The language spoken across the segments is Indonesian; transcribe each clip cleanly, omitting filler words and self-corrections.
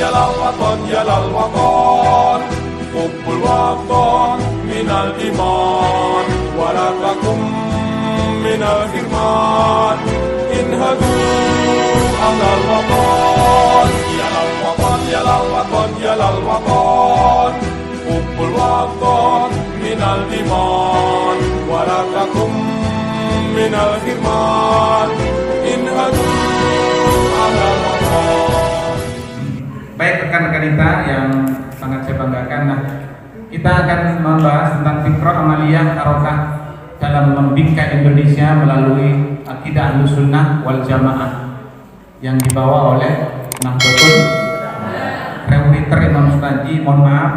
الوطن يا للوطن حب الوطن من الإيمان ولا تكن من الحرمان انهضوا على الوطن يا للوطن يا للوطن يا للوطن حب الوطن من الإيمان ولا تكن من الحرمان انهضوا على الوطن. Baik rekan-rekan kita yang sangat saya banggakan, nah kita akan membahas tentang fikrah amaliyah harokah dalam membingkai Indonesia melalui akidah Ahlussunnah wal Jamaah yang dibawa oleh Nahdlatul Reuriter Imam Suhaji. Mohon maaf,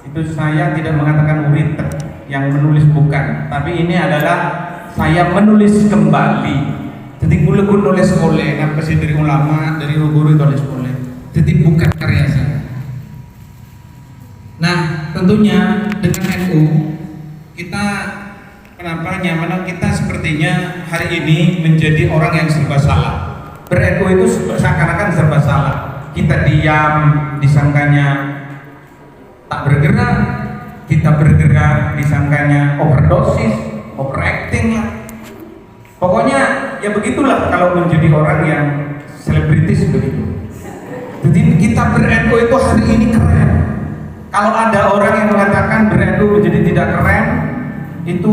itu saya tidak mengatakan murid yang menulis, bukan, tapi ini adalah saya menulis kembali. Jadi gula-gula nulis oleh ngapasi dari ulama, dari guru tulis oleh. Jadi bukan karya saya. Nah, tentunya dengan NU kita kenapa nyaman, kita sepertinya hari ini menjadi orang yang serba salah. Ber-NU itu seakan-akan serba salah. Kita diam, disangkanya tak bergerak. Kita bergerak, disangkanya overdosis, overacting lah. Pokoknya ya begitulah kalau menjadi orang yang selebritis begitu. Jadi kita ber-NU itu hari ini keren. Kalau ada orang yang mengatakan ber-NU menjadi tidak keren, itu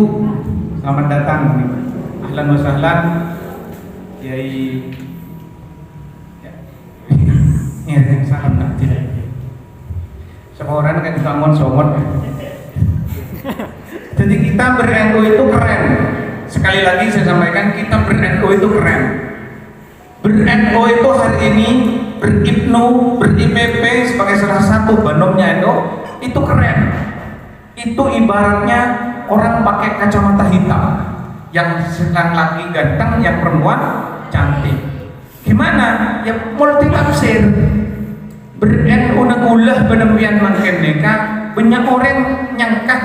selamat datang. Ahlan wa sahlan, Kiai. Ya, salam tak tidak. Semua orang kan bangun somot. Jadi kita ber-NU itu keren. Sekali lagi saya sampaikan, kita ber-NU itu keren. Ber-NU itu hari ini, ber-IPNU, ber-IPP sebagai salah satu banomnya NU itu keren. Itu ibaratnya orang pakai kacamata hitam, yang sedang laki ganteng, yang perempuan cantik. Gimana? Ya multi tafsir. Ber-NU nagulah benempian makin neka, banyak orang nyangka.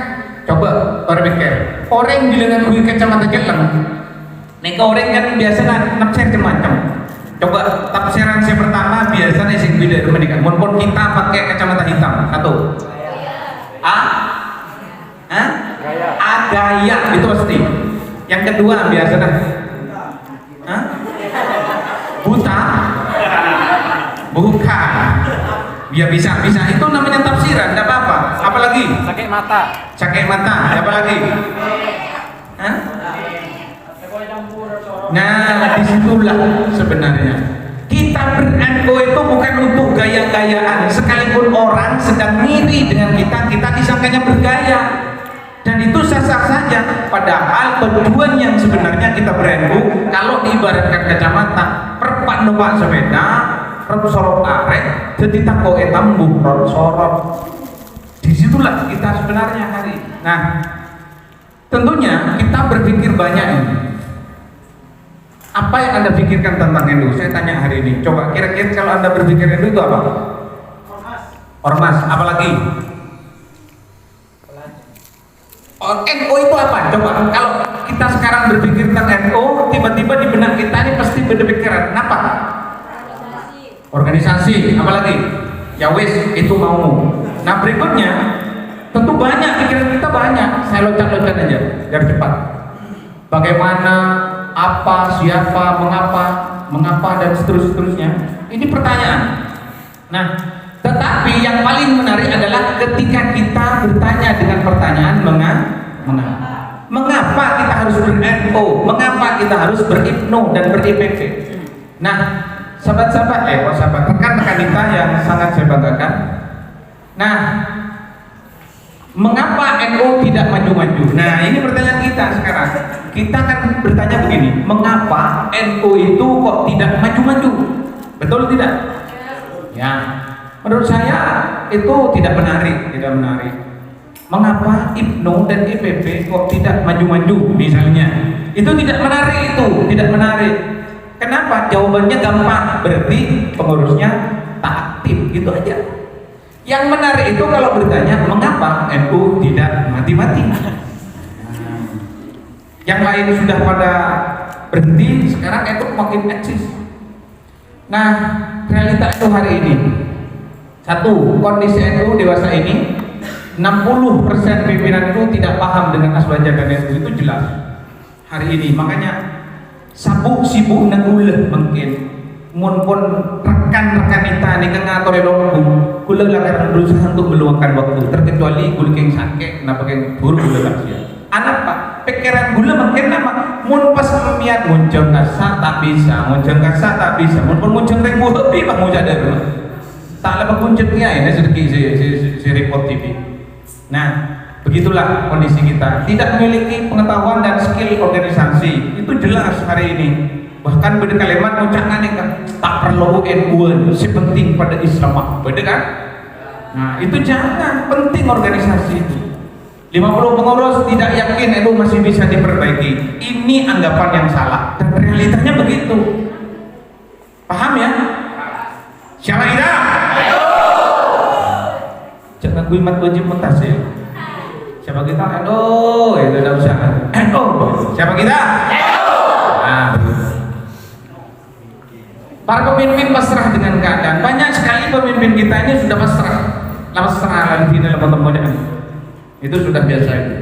Coba orang pikir, orang bilang gue kacamata jeleng, neka orang kan biasa nafsir macam. Coba tafsiran saya pertama biasanya sing beda menikah. Mun kita pakai kacamata hitam satu. Gaya itu pasti. Yang kedua biasanya buta. Bukan. Ya bisa itu namanya tafsiran, tidak apa-apa. Apalagi? Sakit mata. Apa lagi? Nah, disitulah sebenarnya kita ber-NU itu bukan untuk gaya-gayaan. Sekalipun orang sedang ngiri dengan kita disangkanya bergaya, dan itu sah-sah saja. Padahal tujuan yang sebenarnya kita ber-NU, kalau diibaratkan kacamata, perpak numpak sepeda, sorot arek, jadi tako etam buhrot sorot. Disitulah kita sebenarnya hari. Nah, tentunya kita berpikir banyak ini. Apa yang Anda pikirkan tentang NU? Saya tanya hari ini. Coba kira-kira kalau Anda berpikir NU itu apa? Ormas. Apalagi? NU itu apa? Coba kalau kita sekarang berpikir tentang NU, tiba-tiba di benak kita ini pasti berpikiran kenapa? Organisasi. Apalagi? Ya wis, itu mau. Nah berikutnya, tentu banyak pikiran kita banyak. Saya loncat-loncat aja biar cepat. Bagaimana, apa, siapa, mengapa dan seterusnya. Ini pertanyaan. Nah, tetapi yang paling menarik adalah ketika kita bertanya dengan pertanyaan mengapa kita harus ber-NU, mengapa kita harus ber-IPNU dan ber-IPP. Nah, sahabat-sahabat, rekan-rekan kita yang sangat saya banggakan. Nah, mengapa NU tidak maju-maju? Nah, ini pertanyaan kita sekarang. Kita akan bertanya begini, mengapa NU itu kok tidak maju-maju? Betul tidak? Ya, menurut saya itu tidak menarik. Mengapa IPNU dan IPP kok tidak maju-maju misalnya? Itu tidak menarik. Kenapa? Jawabannya gampang, berarti pengurusnya tak aktif, gitu aja. Yang menarik itu kalau bertanya mengapa NU tidak mati-mati. Yang lain sudah pada berhenti, sekarang NU makin eksis. Nah, realita itu hari ini Satu, kondisi NU dewasa ini 60% pimpinan itu tidak paham dengan aswaja dan NU, itu jelas hari ini. Makanya sibuk negule mungkin mun pun rekan-rekan kita nih kan ngatur elokku kula akan berusaha untuk meluangkan waktu, terkecuali gula keng sakit kenapa keng buru gula lansia anak pak pikiran gula mungkin nama mun pas memiat muncul kasa tak bisa mun pun muncul reng hobi pak mau jadi rumah tak lepas muncul kia ini sedikit si report TV. Nah begitulah kondisi kita, tidak memiliki pengetahuan dan skill organisasi, itu jelas hari ini. Bahkan beda kalimat ucapan kan tak perlu NU, si penting pada Islam, beda kan? Nah itu jangan, penting organisasi itu. 50 pengurus tidak yakin NU masih bisa diperbaiki, ini anggapan yang salah dan realitanya begitu. Paham ya? Siapa kita? Jangan gue mat wajib mutasil. Siapa kita? Aduh, itu tidak usah. Siapa kita? Nah, para pemimpin pasrah dengan keadaan. Banyak sekali pemimpin kita ini sudah pasrah lagi dalam teman-teman. Itu sudah biasa itu.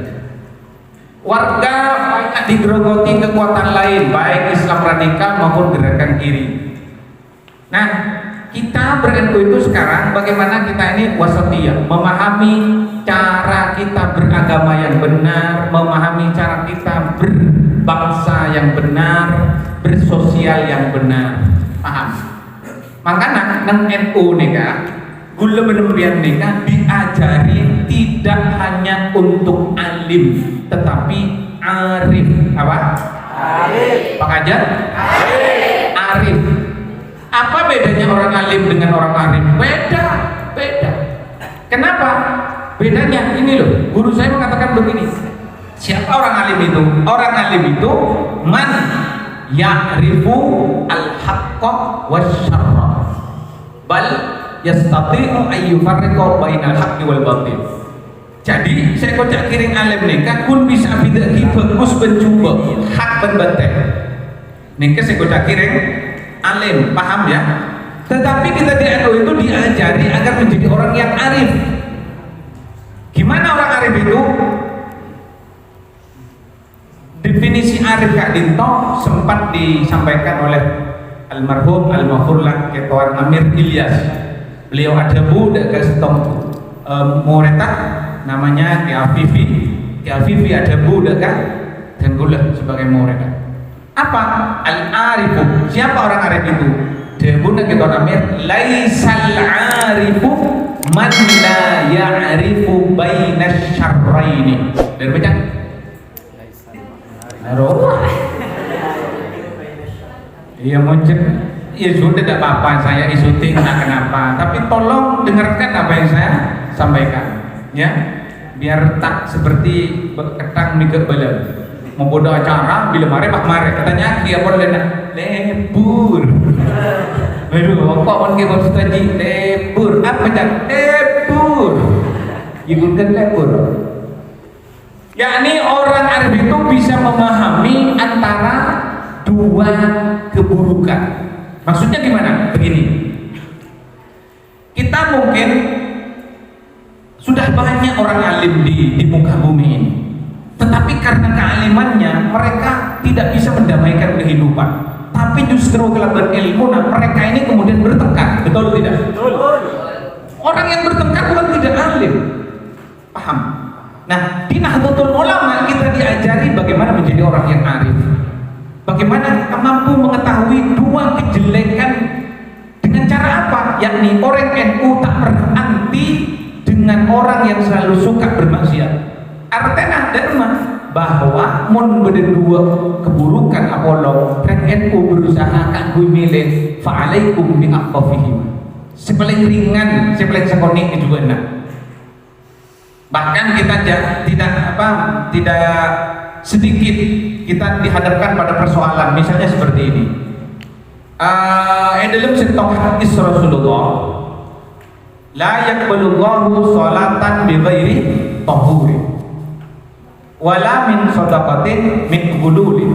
Warga banyak digerogoti kekuatan lain, baik Islam radikal maupun gerakan kiri. Nah, kita ber-NU itu sekarang bagaimana kita ini wasatiyah, memahami cara kita beragama yang benar, memahami cara kita berbangsa yang benar, bersosial yang benar. Paham? Makanya nang NU nika gula benembian nika diajari tidak hanya untuk alim tetapi arif. Apa? Arif. Pak Ajar? Arif. Apa bedanya orang alim dengan orang arif? Beda. Kenapa? Bedanya ini loh, guru saya mengatakan begini. Siapa orang alim itu? Orang alim itu man ya'rifu al-haqqa wasyarra bal yastati'u ayyufarriqa bainal haqqi wal batil. Jadi saya kocak kiring alim nika kun bisa bidaki bagus mencoba hak dan batil. Nika saya kocak kiring alim, paham ya? Tetapi kita di NU itu diajari agar menjadi orang yang arif. Gimana orang arif itu? Definisi arif Kak Dinto sempat disampaikan oleh almarhum al-Mahfurlah Ketuan Amir Ilyas. Beliau ada budak ke setong Moreta namanya Ki Afifi ada budak kan dan gula sebagai Moreta. Apa? Al-arifu. Siapa orang arif itu? Debuna Ketuan Amir laisal arifu man la ya'rifu bainas syarraini. Dan baca iya muncul, ya sudah tidak apa-apa, saya isuting tak kenapa, tapi tolong dengarkan apa yang saya sampaikan ya, biar tak seperti ketang mikir belen mau bodoh acara, bila mare pak mare katanya kia boleh lebur aduh apa on ke maksud tadi lebur, apa cak lebur ibu kan lebur. Yakni orang arif itu bisa memahami antara dua keburukan. Maksudnya gimana? Begini, kita mungkin sudah banyak orang alim di muka bumi ini, tetapi karena kealimannya mereka tidak bisa mendamaikan kehidupan. Tapi justru kelebihan ilmu, nah mereka ini kemudian bertengkar. Betul tidak? Betul. Orang yang bertengkar bukan tidak alim. Paham? Nah, di Nahdlatul Ulama kita diajari bagaimana menjadi orang yang arif. Bagaimana mampu mengetahui dua kejelekan dengan cara apa? Yakni orang NU tak pernah anti dengan orang yang selalu suka bermaksiat. Artinya dharma bahwa mun berdua keburukan apolo dan NU berusaha kanggo milih fa'alaikum bi aqfihim. Sepaling ringan, sepaling sekonik juga enak. Bahkan kita tidak sedikit kita dihadapkan pada persoalan misalnya seperti ini. Dalam setong hadis Rasulullah, la yaqbalullahu sholatan bi ghairi tahuri wala min shadaqatin min ghululi.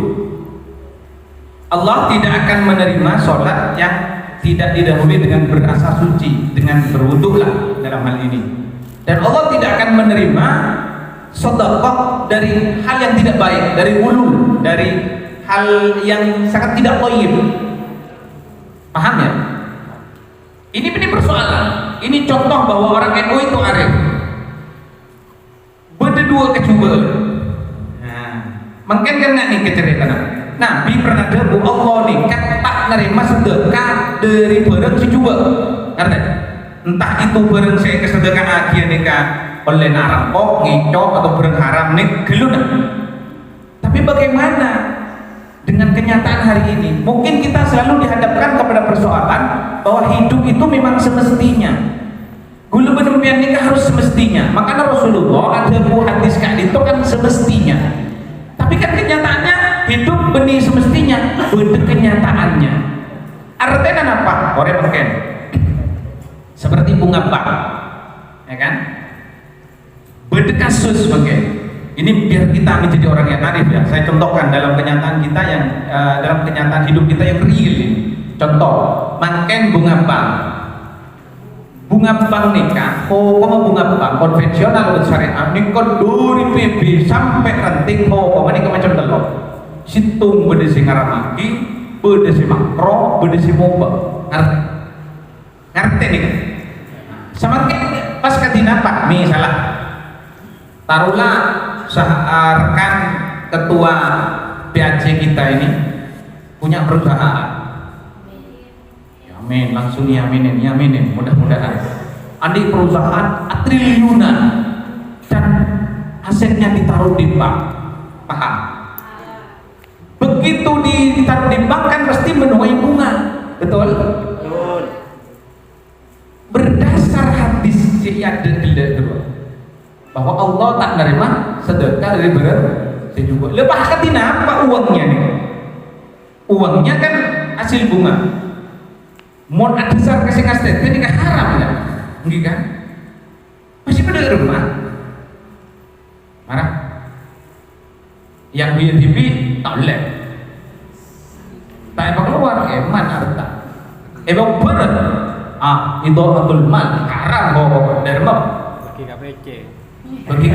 Allah tidak akan menerima sholat yang tidak didahului dengan berasa suci, dengan berwudulah dalam hal ini. Dan Allah tidak akan menerima sedekah dari hal yang tidak baik, dari ulul, dari hal yang sangat tidak thayyib. Paham ya? Ini persoalan. Ini contoh bahwa orang NU itu arif. Berdua kecuba. Nah, mungkin kena nih keceritaan. Nabi pernah debu Allah nih kan tak nerima sedekah dari barang si cuba. Ngerti? Entah itu barang saya kesedekah akhir nikah oleh narampok, ngicok atau barang haram nih geluna. Tapi bagaimana dengan kenyataan hari ini? Mungkin kita selalu dihadapkan kepada persoalan bahwa hidup itu memang semestinya. Gulu penempian nikah harus semestinya. Makanya Rasulullah ada hadis itu kan semestinya. Tapi kan kenyataannya hidup benih semestinya, beda kenyataannya. Artinya apa? Orang mungkin seperti bunga bak, ya kan? Beda kasus mungkin. Ini biar kita menjadi orang yang arif ya. Saya contohkan dalam kenyataan kita yang dalam kenyataan hidup kita yang real. Contoh, mungkin bunga bak. Bunga bank nikah, koma bunga bank konvensional dan syariah nikah dari PB sampai ranting koma ini macam telur. Situng beda si ngaramaki, beda si makro, beda si moba. Ngerti nih? Sama pas katina pak, misalnya taruhlah rekan ketua PAC kita ini punya perusahaan. Amin, langsung yaminin, mudah-mudahan. Andi perusahaan triliunan dan asetnya ditaruh di bank, paham? Begitu ditaruh di bank kan pasti menuai bunga, betul? Berdasar hadis Syekh dulu bahwa Allah tak menerima sedekah dari juga. Lepas katina apa uangnya nih? Uangnya kan hasil bunga. Mau ada dasar kasih ngasih ini kan haram ya, enggak kan? Masih pada rumah, marah. Yang punya TV tak boleh. Tak apa keluar, eman harta. Bang berat. Itu atul mal haram kok derma. Bagi KPC. Bagi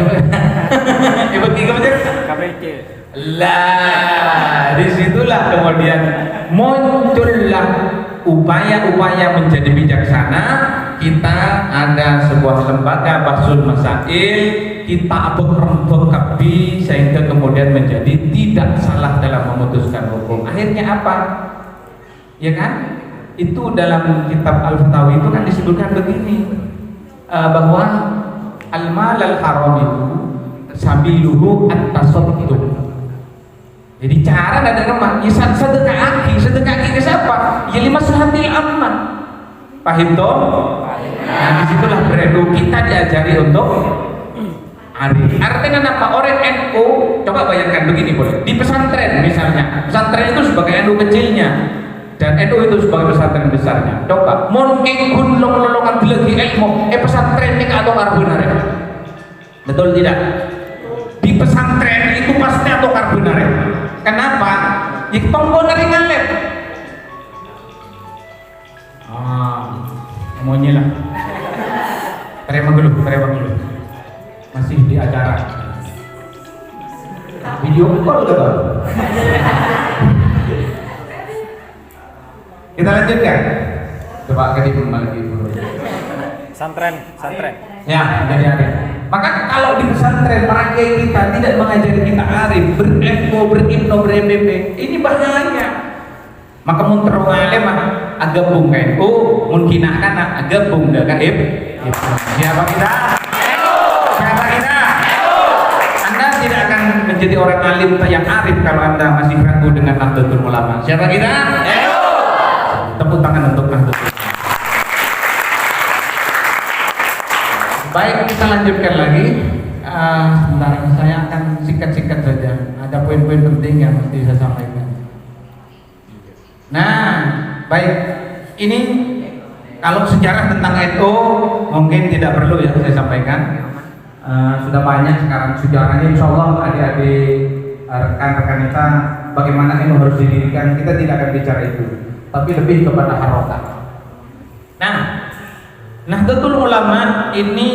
KPC. Lah, disitulah kemudian muncullah upaya-upaya menjadi bijaksana. Kita ada sebuah lembaga Bahsul Masail, kita berkabi sehingga kemudian menjadi tidak salah dalam memutuskan hukum. Akhirnya apa? Ya kan? Itu dalam kitab Al-Fatawi itu kan disebutkan begini, bahwa al-mal al-haram itu sabiluhu at-tasadduq. Jadi cara ada remah, ya sedekah ke siapa? Ya lima suhatil aman. Paham toh? Nah disitulah beredu kita diajari untuk arif. Artinya apa? Orang NU, coba bayangkan begini boleh. Di pesantren misalnya, pesantren itu sebagai NU kecilnya dan NU itu sebagai pesantren besarnya. Coba, mungkin kun lolongan lagi ilmu, pesantren ini atau benar. Betul tidak? Di pesantren itu pasti atau benar. Kenapa? Ya tombol dari ngalep. Semuanya lah. Terima dulu. Masih di acara. Video call juga. Kita lanjutkan. Coba ke lagi dulu. Santren. Ya, jadi arif. Maka kalau di pesantren merangkai kita tidak mengajari kita arif, berilmu, berMP, ini bahaya. Maka mun terung alim agabung kan. Mungkin akan agabung dengan Siapa kita? Anda tidak akan menjadi orang alim yang arif kalau Anda masih ragu dengan Nahdlatul Ulama. Siapa kita? Tepuk tangan untuk Nahdlatul Ulama. Baik, kita lanjutkan lagi. Sebentar, saya akan singkat-singkat saja. Ada poin-poin penting yang mesti saya sampaikan. Nah, baik. Ini kalau sejarah tentang NU mungkin tidak perlu ya saya sampaikan. Sudah banyak sekarang sejarahnya. Insya Allah adik-adik rekan-rekan kita bagaimana NU harus didirikan. Kita tidak akan bicara itu, tapi lebih kepada harokat. Nah, Nahdlatul Ulama ini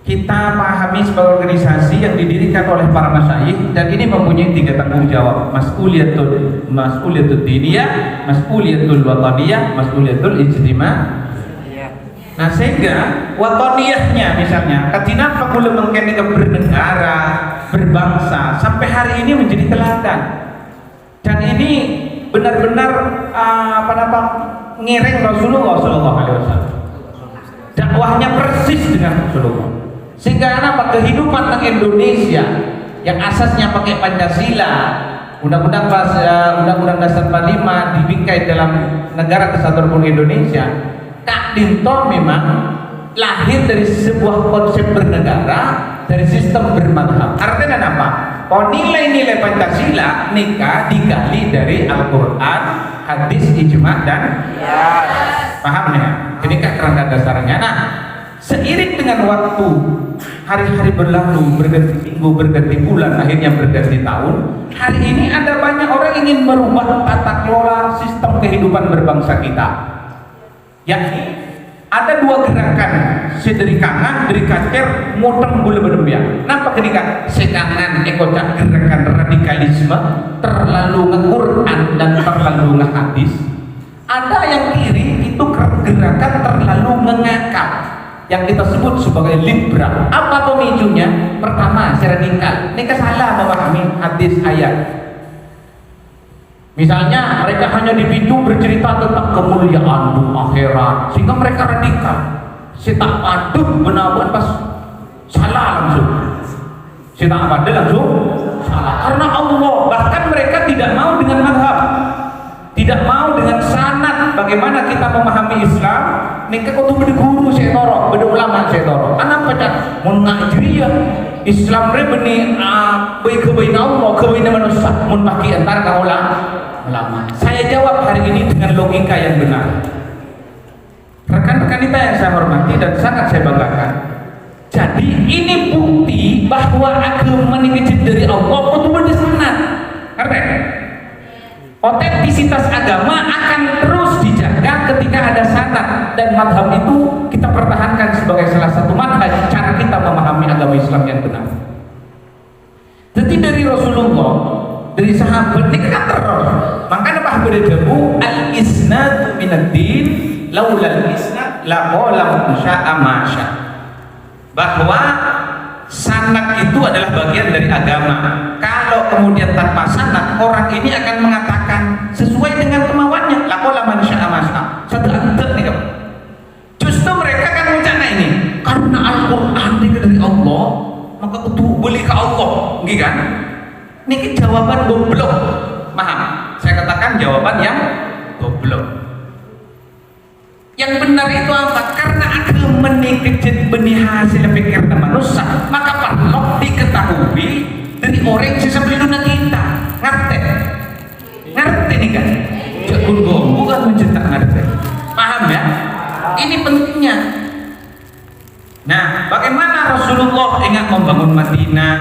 kita pahami sebagai organisasi yang didirikan oleh para masyayikh dan ini mempunyai 3 tanggung jawab: mas'uliyatul diniyah, mas'uliyatul wataniyah, mas'uliyatul ijtima'iyah. Nah, sehingga wataniyahnya misalnya ketika kula mengkene bernegara, berbangsa sampai hari ini menjadi teladan. Dan ini benar-benar ngiring Rasulullah sallallahu alaihi wasallam. Dakwahnya persis dengan Rasulullah. Sehingga kehidupan di Indonesia yang asasnya pakai Pancasila, Undang-Undang Dasar 45 dibingkai dalam Negara Kesatuan Republik Indonesia, Kak Dinto memang lahir dari sebuah konsep bernegara, dari sistem bermadhab. Artinya apa? Oh, nilai-nilai Pancasila nikah digali dari Al-Quran, hadis, ijma, dan paham ya? Ini kan kerangka dasarnya. Nah, seiring dengan waktu, hari-hari berlalu, berganti minggu, berganti bulan, akhirnya berganti tahun. Hari ini ada banyak orang ingin merubah tata kelola sistem kehidupan berbangsa kita. Yakni ada 2 gerakan, dari kanan, dari kacer, motong bola berembiak. Nampak ketika sekangan ekocak gerakan radikalisme, terlalu nge-Quran dan terlalu nge-hadis. Ada yang kiri itu gerakan terlalu mengakal, yang kita sebut sebagai liberal. Apa pemicunya? Pertama, radikal. Mereka salah memahami hadis ayat. Misalnya mereka hanya dipicu bercerita tentang kemuliaan akhirat, sehingga mereka radikal. Tak padu benawan pas salah langsung. Tak padu langsung salah. Karena Allah, bahkan mereka tidak mau dengan madhab, tidak mau dengan sanad bagaimana kita memahami Islam. Mereka kudu berguru saya toro, berulama saya toro. Anak pacar mun ngaji ya Islam rebeni baik kebaina Allah, kebaina manusia. Mun pakai antar kaulah ulama. Saya jawab hari ini dengan logika yang benar. Rekan-rekan kita yang saya hormati dan sangat saya banggakan. Jadi ini bukti bahwa agama ini kecil dari Allah kudu bersanad. Karena otentisitas agama akan terus dijaga ketika ada sanad, dan madhab itu kita pertahankan sebagai salah satu manhaj cara kita memahami agama Islam yang benar. Jadi dari Rasulullah, dari sahabat ini kan terus. Makanya Pak Badajabu al-isnad minad-din laulal isnad la qala sya'a masya. Bahwa sanad itu adalah bagian dari agama. Kalau kemudian tanpa sanad, orang ini akan mengatakan sesuai dengan kemauannya, la qala man sya'a masya. Satu antek nih kamu. Justru mereka kan rencana ini karena Al-Qur'an ini dari Allah, maka kudu beli ke Allah, gitu kan? Ini jawaban goblok. Paham? Saya katakan jawaban yang goblok. Yang benar itu apa? Karena agama ini kecil benih hasil pikir manusia, maka perlu diketahui dari orang yang sebelum kita. Ngerti? Ngerti nih kan? Jagun bukan mencetak ngerti. Paham ya? Ini pentingnya. Nah, bagaimana Rasulullah ingat membangun Madinah?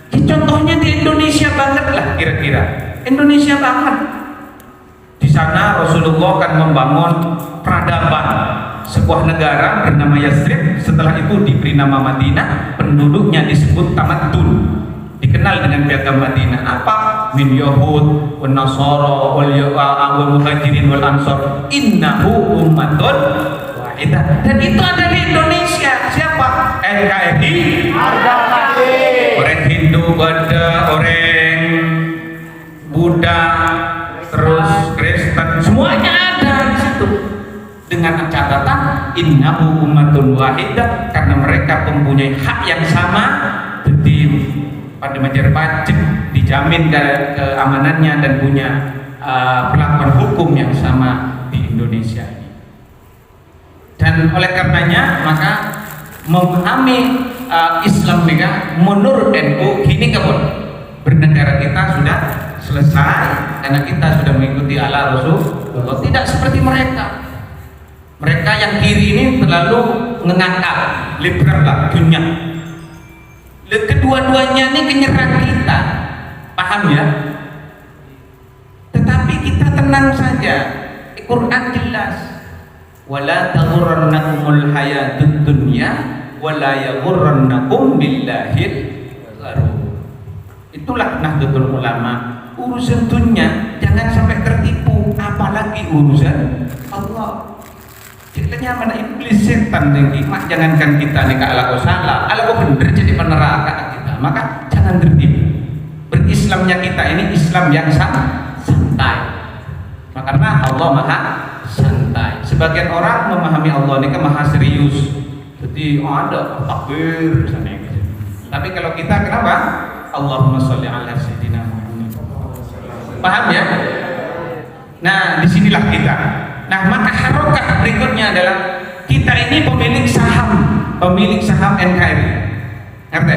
Contohnya di Indonesia banget lah kira-kira. Indonesia banget. Di sana Rasulullah akan membangun peradaban sebuah negara bernama Yathrib. Setelah itu diberi nama Madinah. Penduduknya disebut Tamaddun. Dikenal dengan piagam Madinah. Apa? Min Yahud, wal Nasara, wal Muhajirin, wal Ansor. Innahu ummatun wahidah. Dan itu ada di Indonesia. Siapa? NKRI. Orang Hindu, Buddha, orang Buddha, terus Kristen, semuanya ada di situ. Dengan catatan innahu ummatun wahidah, karena mereka mempunyai hak yang sama. Jadi pada masyarakat pajak dijamin keamanannya dan punya perlakuan hukum yang sama di Indonesia ini. Dan oleh karenanya maka memahami Islam juga menurut NU kini kabur bernegara kita sudah selesai karena kita sudah mengikuti ala Rasulullah. Tidak seperti mereka. Mereka yang kiri ini terlalu mengangkat liberal lah dunia. Kedua-duanya ini menyerang kita, paham ya? Tetapi kita tenang saja. Quran jelas. Wala taghurrannakumul hayatud dunya wala yaghurrannakum billahil gharur. Itulah Nahdlatul Ulama. Urusan dunia jangan sampai tertipu, apalagi urusan Allah. Ceritanya mana iblis setan tinggi, mak jangankan kita nih kalau salah, kalau bener jadi peneraka kita, maka jangan tertipu. Berislamnya kita ini Islam yang santai. Karena Allah maha santai. Sebagian orang memahami Allah ini kan maha serius. Jadi ada takbir misalnya. Tapi kalau kita kenapa? Allahumma sholli ala sayyidina Muhammad. Paham ya? Nah, disinilah kita. Nah, maka harokat berikutnya adalah kita ini pemilik saham NKRI. Ngerti?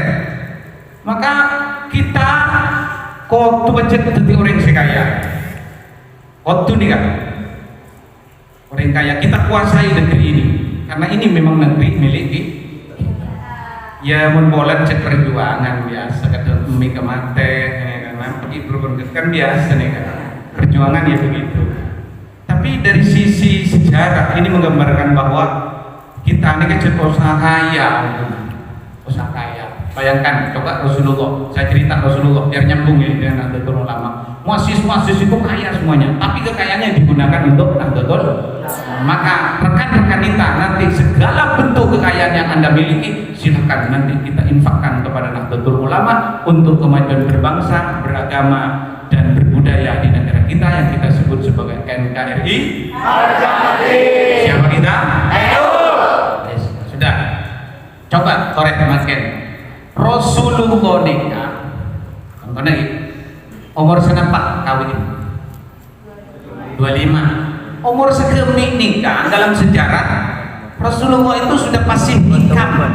Maka kita kok tuh budget jadi orang sekaya. Waktu nih kan orang kaya, kita kuasai negeri ini karena ini memang negeri milik kita. Ya membolat cek perjuangan biasa kata demi kemate karena pergi berkonflik kan biasa nih kan perjuangan ya begitu. Tapi dari sisi sejarah ini menggambarkan bahwa kita ini kecil usaha kaya. Bayangkan, coba Rasulullah, saya cerita Rasulullah biar nyambung ya dengan Nahdlatul Ulama. Muassis itu kaya semuanya, tapi kekayaannya digunakan untuk Nahdlatul. Maka rekan-rekan kita nanti segala bentuk kekayaan yang Anda miliki silakan nanti kita infakkan kepada Nahdlatul Ulama untuk kemajuan berbangsa, beragama dan berbudaya di negara kita yang kita sebut sebagai NKRI. Siapa kita? Yes, sudah. Coba korek makin. Rasulullah nikah, umur seberapa kawin? 25. Umur segini nikah dalam sejarah Rasulullah itu sudah pasif income.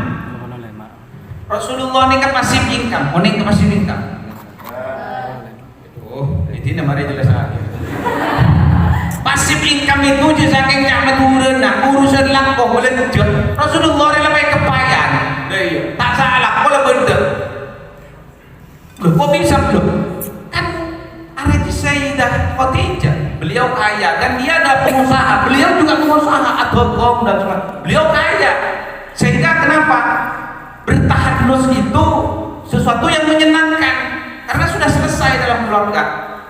Rasulullah nikah pasif income, nikah pasif income. Ini namanya jelas lagi. Pasif income itu saking nyamet turun, nah urusan langkah boleh tujuan. Rasulullah rela pakai kepayan. Tak salah, kalau bener. Loh, kok bisa loh? Kan Arati Sayyidah Khadijah, beliau kaya dan dia ada pengusaha, beliau juga pengusaha adhokom dan sebagainya. Beliau kaya, sehingga kenapa? Bertahanus itu sesuatu yang menyenangkan karena sudah selesai dalam keluarga.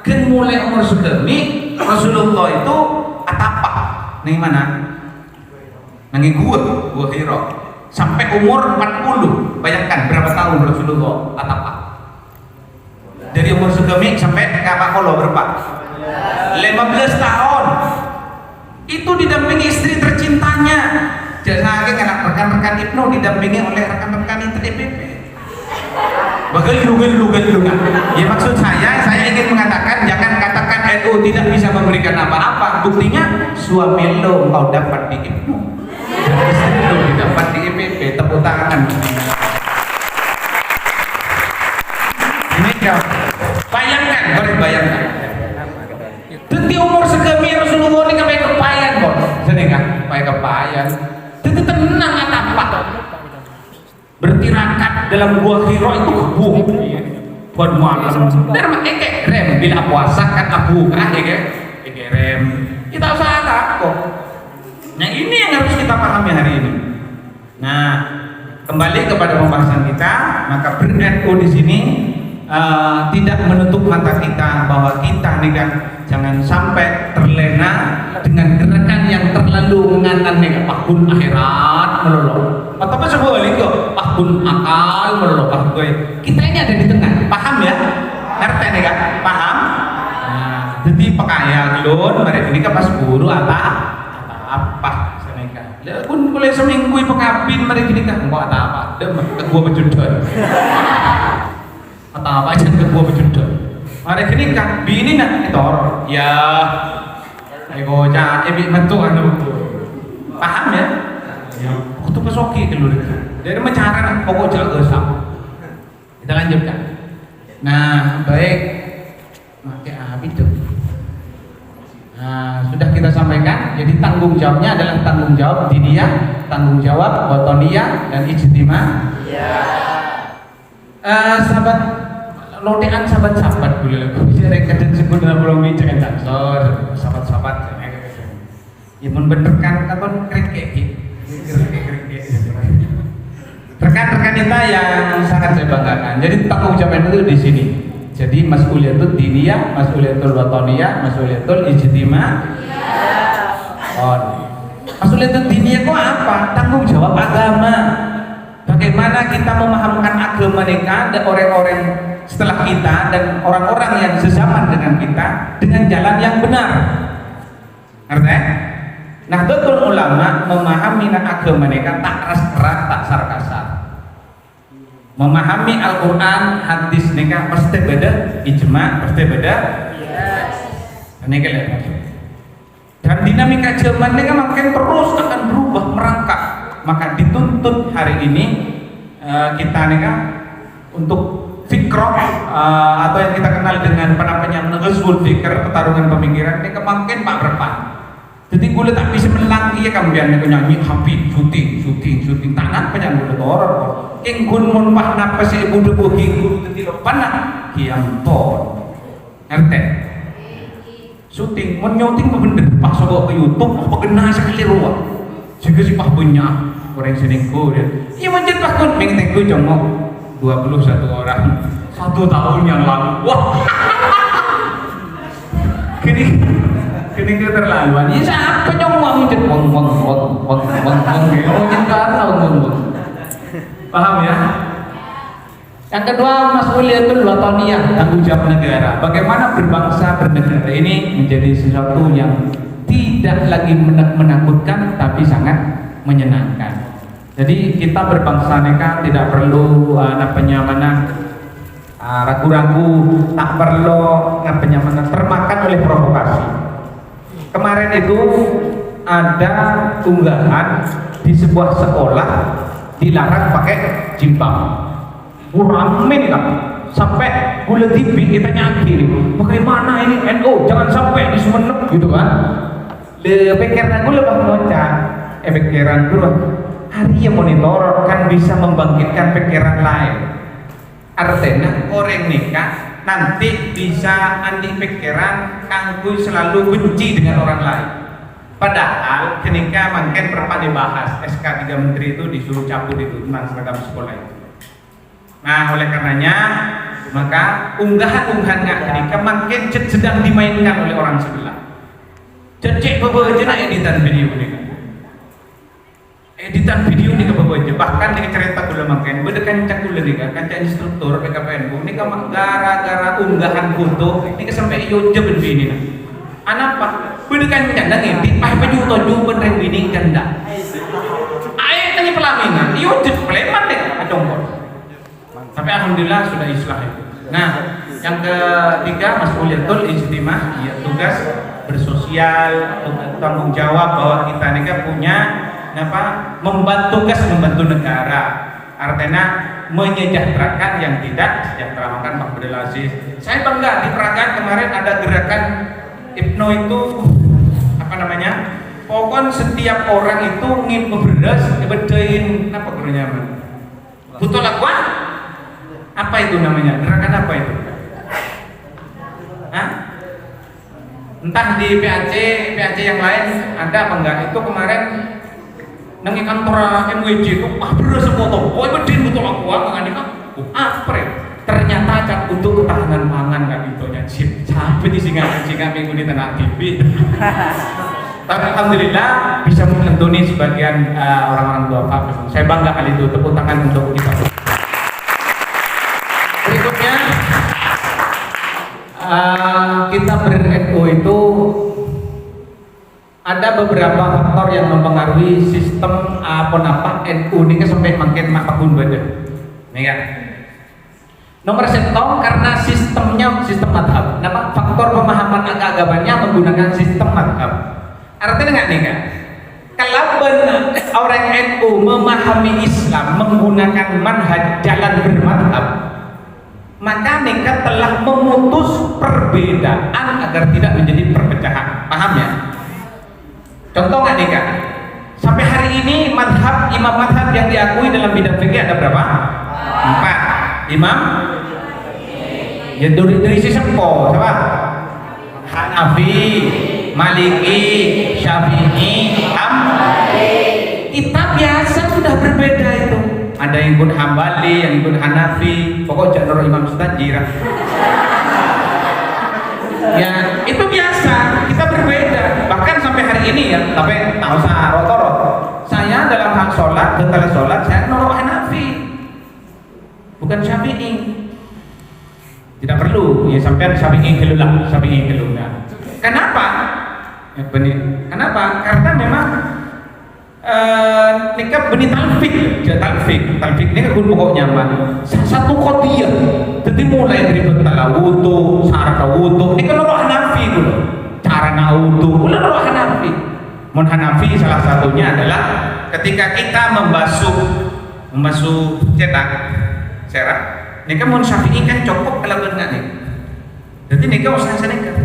Kan mulai umur segini Rasulullah itu atapak nih mana? Nangi gua Hira. Sampai umur 40, bayangkan berapa tahun Rasulullah atapak. Dari umur segini sampai kapan kalau berapa? 15 tahun. Itu didampingi istri tercintanya. Jangan anak rekan-rekan Ibnu didampingi oleh rekan-rekan IPP. Bagel-bagel. Ya maksud saya ingin mengatakan jangan katakan NU tidak bisa memberikan apa-apa. Buktinya suami lo kau dapat di Ibnu, istri lo didapat di IPP. Tepuk tangan. Ini kau bayangkan, boleh bayangkan. Di umur segini Rasulullah ini kayak kepayan kok, sini kan, kayak kepayan. Itu tenang apa? Bertirakat dalam gua Hira itu kebuh buat malam dan makanya rem bila puasa kan abu rem kita salah kok. Nah ini yang harus kita pahami hari ini. Nah kembali kepada pembahasan kita, maka ber-NU di sini tidak menutup mata kita bahwa kita nih kan jangan sampai terlena dengan gerakan yang terlalu mengantar nih pakun akhirat melulu atau apa sebaliknya pakun akal melulu kita ini ada di tengah, paham ya? Ngerti nih kan? Paham? Nah, jadi pakaya gelon mereka ini kan pas buru apa senika pun boleh seminggu pakabin mereka ini kan enggak apa dem ke gua berjudul atau apa aja ke gua berjudul mereka ini kan bini nak ditor ya ayo jangan ebi mentu anu paham ya? Waktu pesoki dulu dari mencara pokok jaga sama kita lanjutkan. Nah baik pakai habis tuh. Nah sudah kita sampaikan, jadi tanggung jawabnya adalah tanggung jawab diniyah, tanggung jawab watoniyah dan ijtimah. Sahabat lodean sahabat-sahabat boleh lagu bisa ada kadang sebut dalam pulau bicara sahabat-sahabat Ya mun bener kan krikek. Rekan-rekan kita yang sangat saya banggakan. Jadi tanggung jawab itu di sini. Jadi mas'uliyatul diniyah, mas'uliyatul wataniyah, mas'uliyatul ijtima'iyah. Mas'uliyatul diniyah itu apa? Tanggung jawab agama. Bagaimana kita memahamkan agama mereka dan orang-orang setelah kita dan orang-orang yang sezaman dengan kita dengan jalan yang benar. Ngerti? Nahdlatul Ulama memahami agama mereka tak keras-keras, tak kasar-kasar. Memahami Al-Quran, hadis mereka pasti beda, ijma pasti beda. Ini kalian. Dan dinamika zaman mereka makin terus akan berubah, merangkak. Maka dituntut hari ini kita mereka untuk fikroh atau yang kita kenal dengan penamanya ghazwul fikr, pertarungan pemikiran ini makin pak berpan. Jadi gue tak bisa menang iya kambian nek nyanyi happy syuting tangan penyan gue toror king gun mun mah napa sih ibu debu higu dadi panah kiam ton ngerti syuting mun nyuting bener pas sobo ke YouTube apa kena sekali ruang sehingga si pah banyak orang senengku dia iya manjat pas kun pengen gue congok 21 orang 1 tahun yang lalu wah kini keterlaluan. Ya siapa yang mau ngejek wong paham ya? Yang kedua mas'uliyatul wataniyah, tanggung jawab negara. Bagaimana berbangsa bernegara ini menjadi sesuatu yang tidak lagi menakutkan tapi sangat menyenangkan. Jadi kita berbangsa mereka tidak perlu ragu-ragu, tak perlu termakan oleh provokasi. Kemarin itu ada unggahan di sebuah sekolah dilarang pakai jilbab. Rame nih kan, sampai gula TV kita nyakir. Bagaimana ini NU jangan sampai di Sumenep gitu kan? Pikiran gue lebih ngocak, pikiran gue hari yang monitor kan bisa membangkitkan pikiran lain. Artinya orang nikah nanti bisa andi pikiran kangku selalu benci dengan orang lain. Padahal ketika makin pernah dibahas SK 3 Menteri itu disuruh cabut itu tentang seragam sekolah itu. Nah oleh karenanya maka unggahan-unggahan ketika makin sedang dimainkan oleh orang sebelah. Cek bawa aja editan video ini. Editan video ni kebawa aja bahkan dengan cerita gula makan bedekan cakul ni kan instruktur PKPN ini kan gara-gara unggahan foto ini sampai iyo jebel bini nah anak apa bedekan janda ngedit pah baju toju bener bini janda ayat tanya pelaminan iyo jebel pleman deh adongkor tapi alhamdulillah sudah islah itu. Nah yang ketiga mas'uliyatul ijtima'iyah ya tugas bersosial tanggung jawab bahwa kita ini kan punya membantu negara artinya menyejahterakan yang tidak sejahtera. Makan Pak Abdul Aziz saya bangga di Prakan kemarin ada gerakan Ibnu itu pokoknya setiap orang itu ngin beras ngebedain apa gurunya butuh lakuan apa itu namanya gerakan apa itu entah di PAC yang lain ada apa enggak itu kemarin nangi kantor MWJ itu beras foto oh bedin betul aku ngani apa ya ternyata cak untuk ketahanan pangan kan itu nya sip sampai di singa minggu ini tanah TV tapi alhamdulillah bisa menentuni sebagian orang-orang tua Pak. Saya bangga kali itu, tepuk tangan untuk kita. Berikutnya kita ber-NU itu ada beberapa faktor yang mempengaruhi sistem NU ini sampai makin makbul badan. Nih kan? Nomor satu karena sistem madhab. Nama faktor pemahaman agamanya menggunakan sistem madhab. Artinya nggak nih kan? Kalau benar orang NU memahami Islam menggunakan manhaj jalan bermadhab, maka mereka telah memutus perbedaan agar tidak menjadi perpecahan. Paham ya? Contoh nggak nih kan? Sampai hari ini imam madhab yang diakui dalam bidang fikih ada berapa? 4 imam. Ya dari sisi sempo, siapa? Hanafi, Maliki, Syafi'i, kita biasa sudah berbeda itu. Ada yang ikut Hambali, yang ikut Hanafi, pokok jangan Imam Mustajir. Ya itu biasa, kita berbeda. Bahkan sampai hari ini ya, tapi tak usah rotor. Saya dalam hal sholat, betul sholat, saya norok Hanafi, bukan Syafi'i. Tidak perlu, ya sampai Syafi'i kelulah, Syafi'i kelulah. Kenapa? Ya, kenapa? Karena memang nikah benih talfik, talfik ini kan pokoknya nyaman. Satu qadiyah, jadi mulai dari betala wudu, syarat wudu, ini kan orang Hanafi dulu, cara wudu, mulai orang Hanafi. Mun Hanafi salah satunya adalah ketika kita membasuh cetak, serat, ini kan mun Syafi'i kan cukup kalau benar nih. Jadi nikah usah nikah,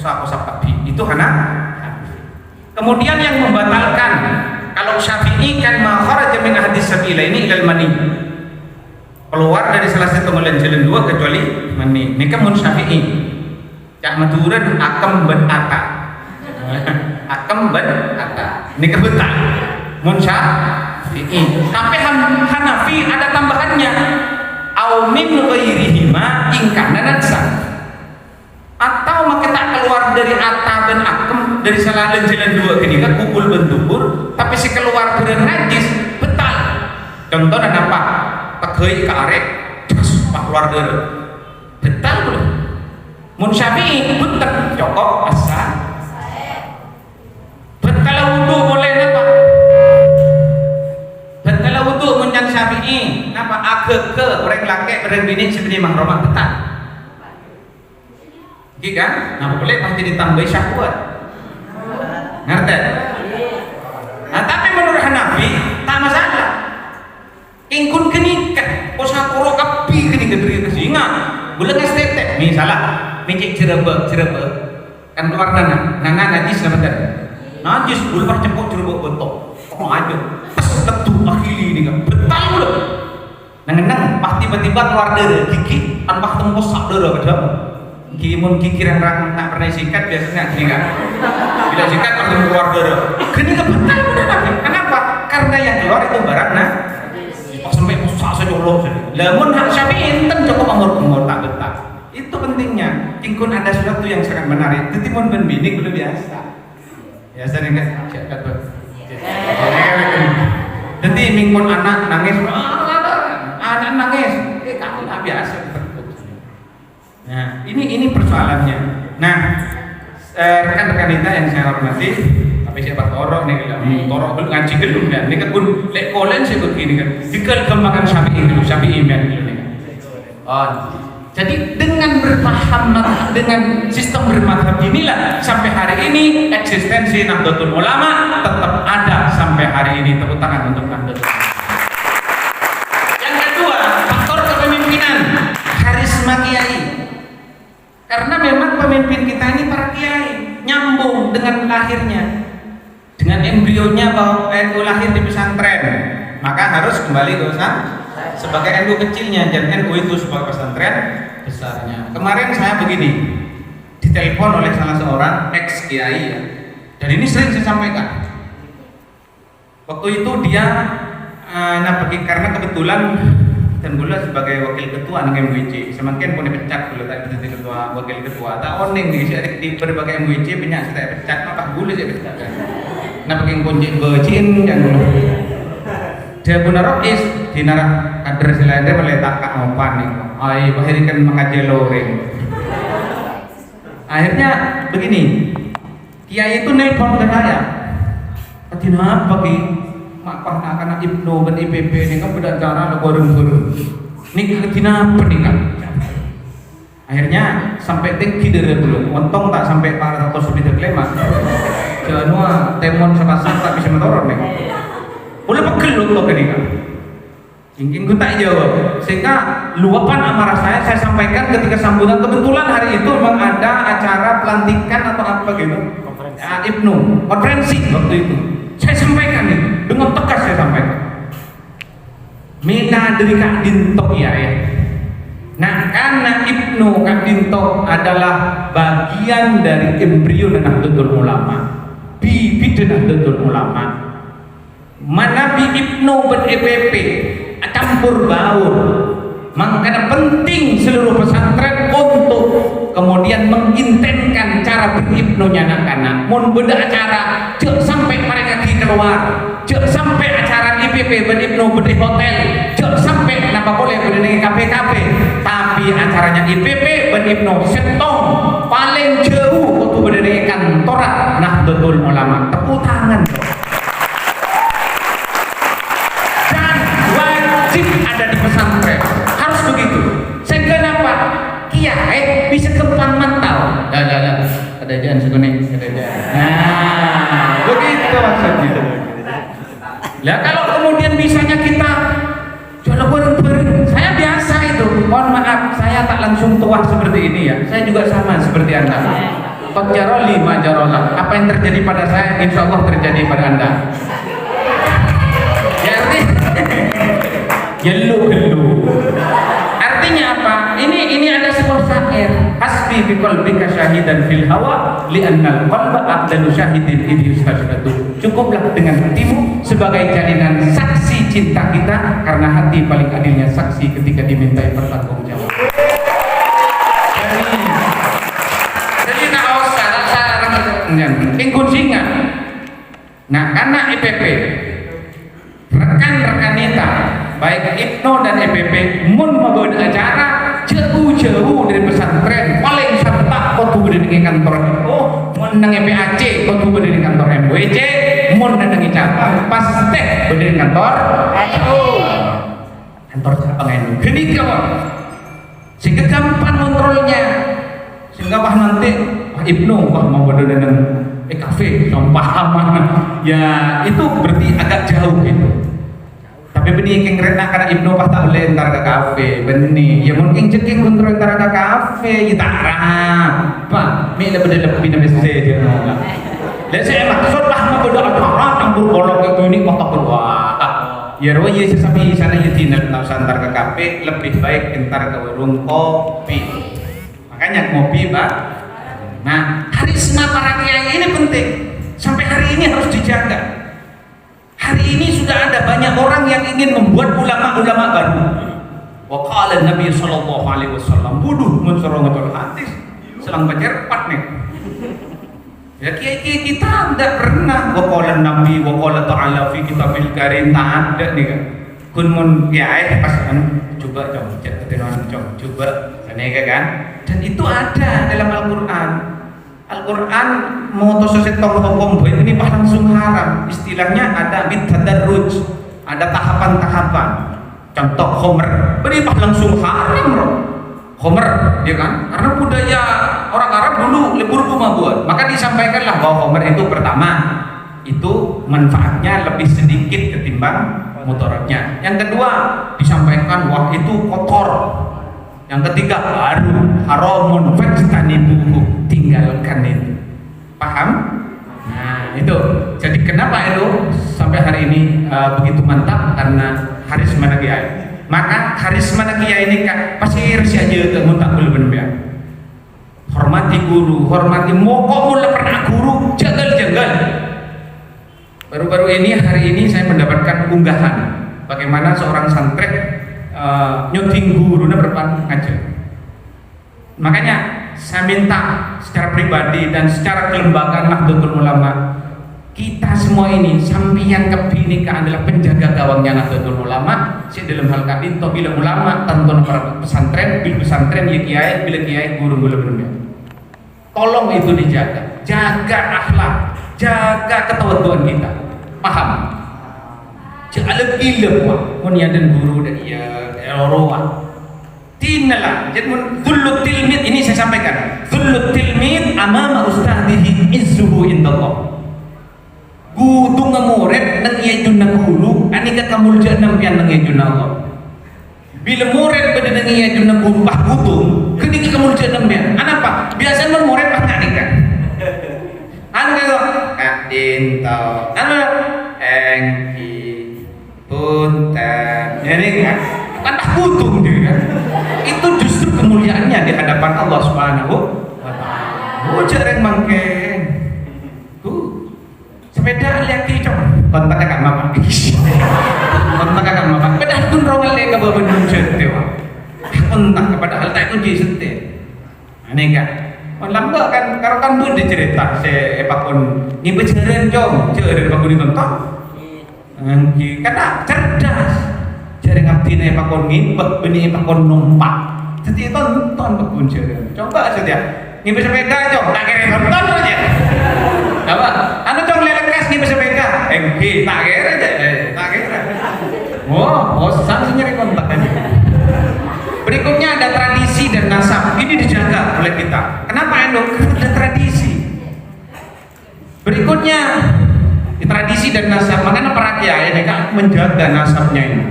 usah papi, itu Hanafi. Kemudian yang membatalkan, kalau Syafi'i kan makharaja min hadis sabilaini ilal mani, keluar dari salah satu jalan dua kecuali mani. Ini kan mun Syafi'i. Cak Maduran akam ben ata. Akam ben ata. Ini kebetal. Mun Syafi'i. Tapi Hanafi ada tambahannya. Au min ghairihima in kana nadsa. Atau maka tak keluar dari ata dan akem dari salah jalan dua ketika kupul bentubur tapi si keluar dari najis betal. Contoh dan apa? Tegoi ke arek terus keluar dari betal belum? Mun Syafi'i betul cokok asal betal wudu boleh apa? Betal wudu mun Syafi'i napa agak ke orang laki orang bini sebenarnya mahramah betal. Kan? Nah boleh pasti ditambahi syahwat. Ngerti? Nah tapi menurut Hanafi tak masalah. Ingkun kenikat, usaha kuro kapi kenikat dari kesinga. Boleh ngestetek, misalnya micik cerebe, kan keluar nana najis lah betul. Najis boleh pas cepuk cerebe bentuk. Oh aja, pas letu akhili ini kan betal boleh. Nang pas tiba-tiba keluar darah gigi, tanpa tembus sak darah betul. Kimun kikiran rak tak pernah sikat biasanya gini kan. Bila sikat langsung keluar darah. Gini kebetal benar. Kenapa? Karena yang keluar itu barang nah. Pas sampai pusat saja Allah. Lamun hak Syafi'i enten cukup umur tak betah. Itu pentingnya. Ingkun ada sesuatu yang sangat menarik. Jadi mun ben bini belum biasa. Biasa nih kan. Jadi mingkun anak nangis, anak nangis. Kamu tak biasa. Nah, ini persoalannya. Nah, rekan-rekan kita yang saya hormati, tapi siapa torok nih kalau torok belum ngaji gelum kan? Ini kan pun lek kolen saya begini kan. Jika kembangkan Syafi'i dulu, Syafi'i kan dulu nih kan. Oh, jadi dengan berpaham dengan sistem bermadhab inilah sampai hari ini eksistensi Nahdlatul Ulama tetap ada sampai hari ini. Tepuk tangan untuk Nahdlatul Ulama. Yang kedua, faktor kepemimpinan, karisma kiai. Karena memang pemimpin kita ini para kiai nyambung dengan lahirnya, dengan embrionya bahwa NU lahir di pesantren, maka harus kembali ke pesantren sebagai NU kecilnya dan NU itu sebagai pesantren besarnya. Kemarin saya begini ditelepon oleh salah seorang ex kiai ya, dan ini sering saya sampaikan. Waktu itu dia karena kebetulan dan gula sebagai wakil ketua ng MWC semakin pun dipecat gula tak jadi ketua wakil ketua tak oning di berbagai MWC banyak saya pecat maka gula saya pecat kan nah pakai kunci becin dan gula dia pun narois di narak kader selain dia meletak kak ngopan nih ay bahirikan makajelo akhirnya begini kiai itu nelpon ke saya patina pagi makpah anak Ibnu dan IPP ini kan beda cara goreng-goreng ini ketina peningkat akhirnya sampai tinggi dari dulu untung tak sampai para atau sudah diklaim jangan temon sepasang tak bisa mentorong nih boleh pegel untuk peningkat ingin gue tak jawab sehingga luapan amarah saya sampaikan ketika sambutan kebetulan hari itu memang ada acara pelantikan atau apa gitu Ibnu konferensi waktu itu saya sampaikan itu dengan tegas saya sampaikan mina dari Kak Dintok ya Nah, karena Ibnu Kadinto adalah bagian dari embrio Nahdlatul Ulama, bibit Nahdlatul Ulama. Manabi Ibnu ber-EPP campur baur. Makanya penting seluruh pesantren untuk kemudian mengintenkan cara beribnunya anak-anak. Mun beda acara, cek sampai mereka keluar, cek sampai acara IPP beribnu beda hotel, cek sampai kenapa boleh beda kafe-kafe. Tapi acaranya IPP beribnu setong paling jauh untuk beda kantoran Nahdlatul Ulama. Tepuk tangan. Dan wajib ada di pesantren. Harus begitu. Sehingga kenapa? Kiai bisa kempang mantau. Dah. Ada jangan segini. Nah, begitu maksudnya. Lah kalau kemudian bisanya kita jual bareng-bareng, saya biasa itu. Mohon maaf, saya tak langsung tua seperti ini ya. Saya juga sama seperti Anda. Qad jaroli ma jarola. Apa yang terjadi pada saya, insya Allah terjadi pada Anda. Jadi gelu. Artinya apa? Ini ada sebuah syair. Hasbi bi qalbika syahidan fil hawa li'anna al-qalba afdalu syahidin idh yustashhadu. Cukuplah dengan hatimu sebagai jalinan saksi cinta kita, karena hati paling adilnya saksi ketika dimintai pertanggungjawab. Jadi nak usah ingkun singa. Nah, karena IPP rekan-rekan kita baik Ibnu dan EPP mun membuat acara jauh-jauh dari pesantren paling santak kau tuh di kantor mun nang EPAC kau tuh di kantor MWC mun nang cabang pasti berdiri kantor cabang itu gini kawan sehingga gampang kontrolnya, sehingga nanti Ibnu mau berdiri dengan kafe paham ya itu berarti agak jauh gitu. Tapi benih yang kena karena Ibnu pas tak boleh entar ke kafe benih ya mungkin ceking kontrol entar ke kafe ya tak apa mi lebih nabi saja dan saya maksud lah mau berdoa orang campur bolong ke ini kotak berdoa ya roh ya sesapi sana ya tidak tahu antar ke kafe lebih baik entar ke warung kopi, makanya kopi pak. Nah, karisma para kiai ini penting sampai hari ini harus dijaga. Hari ini sudah ada banyak orang yang ingin membuat ulama-ulama baru. Wa qala Nabi sallallahu alaihi wasallam buduh mensorongul hadis selang baca nih. Ya kiai kita tidak pernah wa qala Nabi wa qala ta'ala fi kitabil karim tak ada nih kan. Kun mun kiai pas coba coba ini kan. Dan itu ada dalam Al-Qur'an. Al-Quran mengutus tong hukum buat ini langsung haram. Istilahnya ada bitadarruj, ada tahapan-tahapan. Contoh khomer, ini langsung haram loh. Khomer, ya kan? Karena budaya orang Arab dulu lebur buat. Maka disampaikanlah bahwa khomer itu pertama itu manfaatnya lebih sedikit ketimbang mudaratnya. Yang kedua disampaikan wah itu kotor. Yang ketiga baru haramun fajtanibuhu, tinggalkan itu. Paham? Nah itu. Jadi kenapa itu sampai hari ini begitu mantap? Karena karisma kiai. Maka karisma kiai ini kan pasti resi aja untuk tak boleh benar. Hormati guru, hormati mokok mulai pernah guru jagal-jagal. Baru-baru ini hari ini saya mendapatkan unggahan bagaimana seorang santri nyuting gurunya berpan ngajar. Makanya saya minta secara pribadi dan secara kelembagaan Nahdlatul Ulama, kita semua ini sampian kebinika adalah penjaga gawangnya Nahdlatul Ulama. Si dalam hal kadinto bila ulama tonton para pesantren, bil pesantren ya kiai, bila kiai guru benar. Tolong itu dijaga, jaga akhlak, jaga ketawaduan kita. Paham? Jangan gila pak, dan guru dan iya roa. Tinalah, jadi dzullut tilmid ini saya sampaikan. Dzullut tilmid amama ustadihi izzuhu indallah. Gudung murid nang iya junna guru, anika kamulja nampian nang iya junna Allah. Bila murid pada nang iya junna guru pah gudung, kenika kamulja nampian. Anapa? Biasanya murid pah nganika. Anu kaya Kak Dinto, anu engki punten. Ini kan tak butuh dia kan. Itu justru kemuliaannya di hadapan Allah Subhanahu wa taala. Jarang mangkeng. Sepeda lagi cok. Kontak kakak mama. Kontak kakak mama. Padahal tun rongal le ka babendung jete wa. Kontak kepada hal tak kunci sete. Aneh kan? Lamba kan karo kan bu dicerita se epakon ni bejeren jom, jeren pakon ditonton. Angki kana cerdas. Jering abdine epakon ngibek beni epakon numpak. Jadi tonton pakon jeren. Coba saja. Ngibek sepeda jom, tak kira tonton aja. Apa? Anu jom lelekas ngibek sepeda. Engki tak kira aja, tak kira. Oh, sang nyari kontak aja. Berikutnya ada tradisi dan nasab. Ini dijaga oleh kita. Kenapa Endo? Karena ada tradisi. Berikutnya tradisi dan nasab. Makanya para kiai mereka menjaga nasabnya ini.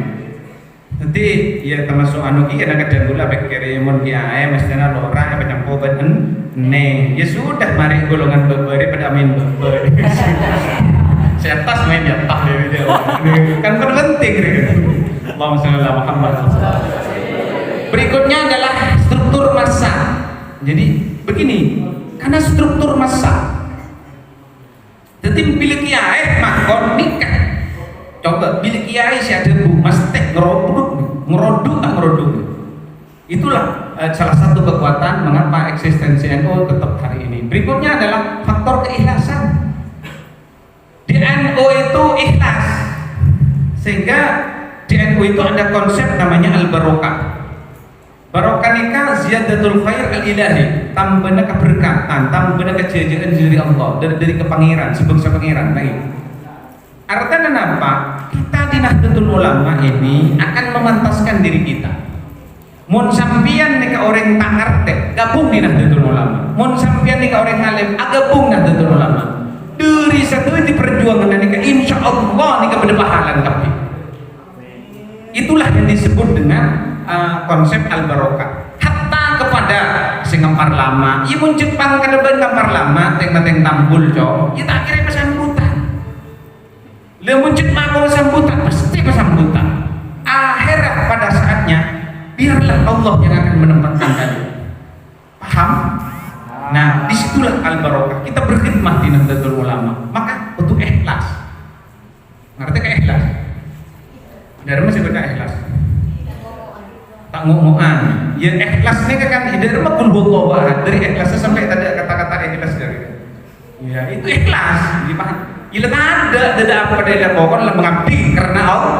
Nanti ya termasuk anu ki ada kadang gula pikir mun kiai mestinya lora apa campur ben ne. Ya sudah mari golongan beberi pada amin beberi. Setas main ya tak dia. Kan penting gitu. Allahumma shalli ala Muhammad. Berikutnya adalah struktur massa. Jadi begini, karena struktur massa. Jadi pilih kiai makon nikah. Coba pilih kiai si ada bu mastek ngeroduk. Itulah salah satu kekuatan mengapa eksistensi NU tetap hari ini. Berikutnya adalah faktor keikhlasan. Di NU itu ikhlas, sehingga di NU itu ada konsep namanya al-barokah. Barokah nikah ziyadatul khair al-ilahi, tambahnya keberkatan, tambahnya kejayaan dari Allah, dari kepangeran, sebangsa pangeran lagi. Artinya apa? Kita di Nahdlatul Ulama ini akan memantaskan diri kita. Mun sampian nikah orang tak ngerti, gabung di Nahdlatul Ulama. Mun sampian nikah orang alim, gabung Nahdlatul Ulama. Dari satu di perjuangan nikah, insya Allah nikah berpahala tapi. Itulah yang disebut dengan konsep al-barokah. Hatta kepada sing ngempar lama, ibu Jepang kadeban ngempar lama, teng tampul cok, ya tak kira pesambutan. Lemun Jepang mau sambutan, pasti pesambutan. Akhirat pada saatnya, biarlah Allah yang akan menempatkan kalian. Paham? Nah, disitulah al-barokah. Kita berkhidmat di Nahdlatul Ulama, maka untuk ikhlas. Ngerti ke ikhlas? Dari masih beda ikhlas. Tak ngomongan, ya ikhlas ini kan dari makul bawa dari ikhlasnya sampai tadi kata-kata ikhlas dari, ya itu ikhlas, gimana? Ilah ada apa dari pokok lah mengabdi karena Allah.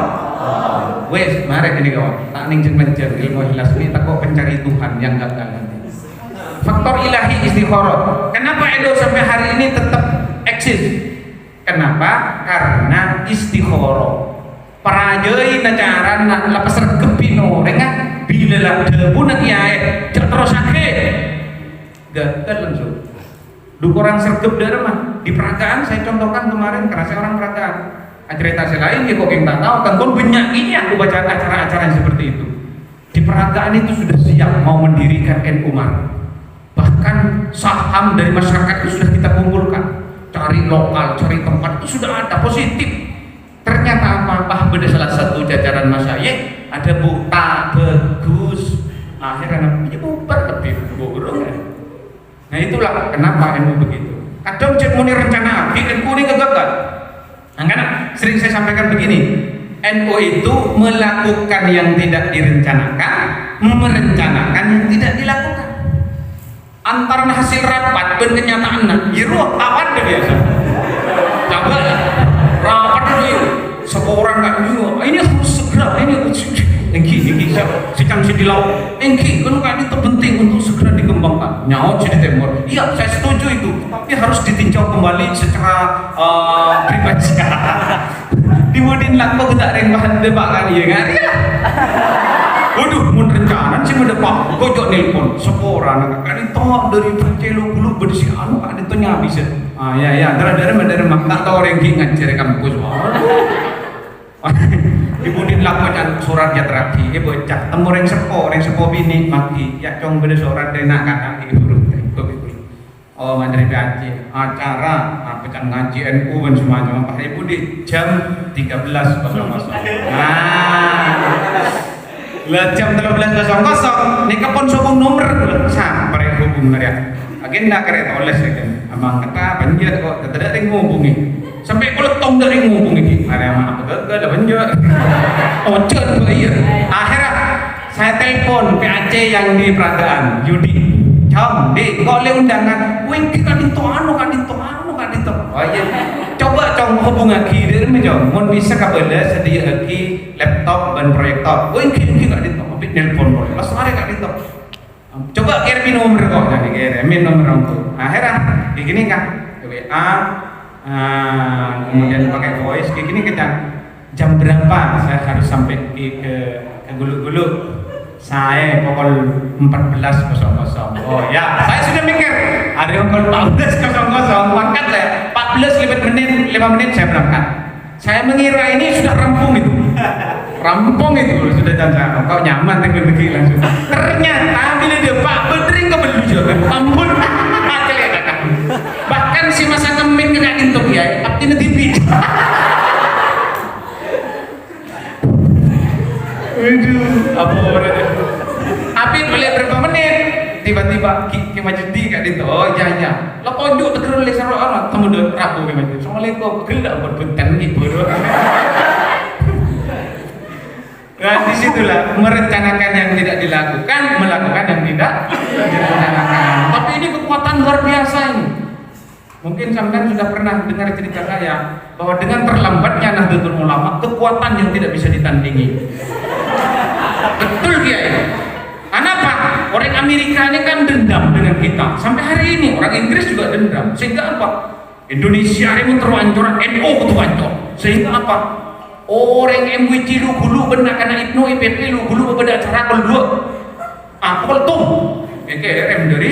Wes, mari ini kawan, tak ning mencari ilmu ikhlas ini tak kok pencari Tuhan yang gagal nanti. Faktor ilahi istikharah. Kenapa Edo sampai hari ini tetap eksis? Kenapa? Karena istikharah. Parajai nacaran lapas regepino dengan bila lah debu nak kiai terus sakit gagal langsung. Dulu orang sergap dari mah di peragaan saya contohkan kemarin karena saya orang peragaan. Cerita saya lain ya kok yang tak tahu kan kon banyak ini aku baca acara-acara seperti itu. Di peragaan itu sudah siap mau mendirikan NU bahkan saham dari masyarakat itu sudah kita kumpulkan, cari lokal, cari tempat itu sudah ada positif. Ternyata apa? Beda salah satu jajaran masyayikh ada buta bagus, akhirnya ya bubar lebih burung ya. Nah itulah kenapa NU begitu. Kadang cek muni rencana NU ini gagal. Nah, karena sering saya sampaikan begini, NU itu melakukan yang tidak direncanakan, merencanakan yang tidak dilakukan. Antara hasil rapat dan kenyataan, ya ruh awan deh biasa. Coba rapat dulu, seorang nggak dulu, ini harus segera, ini engki sedang dilakukan, engki kan itu penting untuk segera dikembangkan. Nyawa jadi temor, iya saya setuju itu, tapi harus ditinjau kembali secara pribadi. Dimudin lakba kita rengbahan debakan, ya kan? Waduh, mau rencana sih mendepak, kojok nelpon, seorang kan itu dari Pancelo dulu bersih anu kan itu nyabis ya. Ah ya, dari tak tahu ranking ngajar kampus. Dimudin lakba dan surat ya terakhir, bocah temu reng sepo bini mati, ya cong beda surat dari nak kata ibu. Oh, mandiri ngaji, acara pecan ngaji NU dan semuanya. Pak Ibu di jam 13 bapak masuk. Nah, Lah jam 13.00 nih kepon sobong nomor sampai hubung ya. Agenda kereta oles ya kan. Amang kata banjir kok tidak ada yang ngubungi. Sampai kalau tong dari ngubungi. Ada apa gak ada banjir. Ocet kok iya. Akhirnya saya telepon PAC yang di Peragaan, Yudi. Jam, kok le undangan. Wing kita dinto anu. Oh iya. Coba cong hubung lagi dari menjong. Mun bisa kabel sedia lagi laptop dan proyektor. Wing kita dinto. Tapi nelpon boleh. Pas mari kak dinto. Coba kirim nomor kok, jadi kirimin nomor itu. Akhirnya kayak gini kan, WA, kemudian pakai voice, kayak gini kan. Jam berapa saya harus sampai ke Gulu-Gulu? Saya pukul 14.00. Oh ya, saya sudah mikir. Ada yang pukul 14.00, angkat lah. 14 5 menit saya berangkat. Saya mengira ini sudah rampung itu. Rampung itu sudah jangan kau nyaman dengan begini langsung. Ternyata bila dia Pak Bedring ke belujo ampun kelihatan. Bahkan si masa kemen kena intok ya, tapi nanti TV. Aduh, apa orangnya? Tapi boleh berapa menit? Tiba-tiba ke majdi kat itu. Oh ya. Lah pojok terus leser orang temu dot rabu ke majdi. Assalamualaikum. Gelak berbenten gitu. Nah disitulah merencanakan yang tidak dilakukan, melakukan yang tidak direncanakan. Tapi ini kekuatan luar biasa ini. Mungkin sampean sudah pernah dengar cerita saya bahwa dengan terlambatnya Nahdlatul Ulama, kekuatan yang tidak bisa ditandingi. Betul dia ini. Kenapa? Orang Amerika ini kan dendam dengan kita. Sampai hari ini orang Inggris juga dendam. Sehingga apa? Indonesia ini terwancur, NU terwancur. Sehingga apa? Orang MWC lu gulu benar karena Ibnu IPP lu gulu berbeda cara kedua. Pukul tuh, KRM dari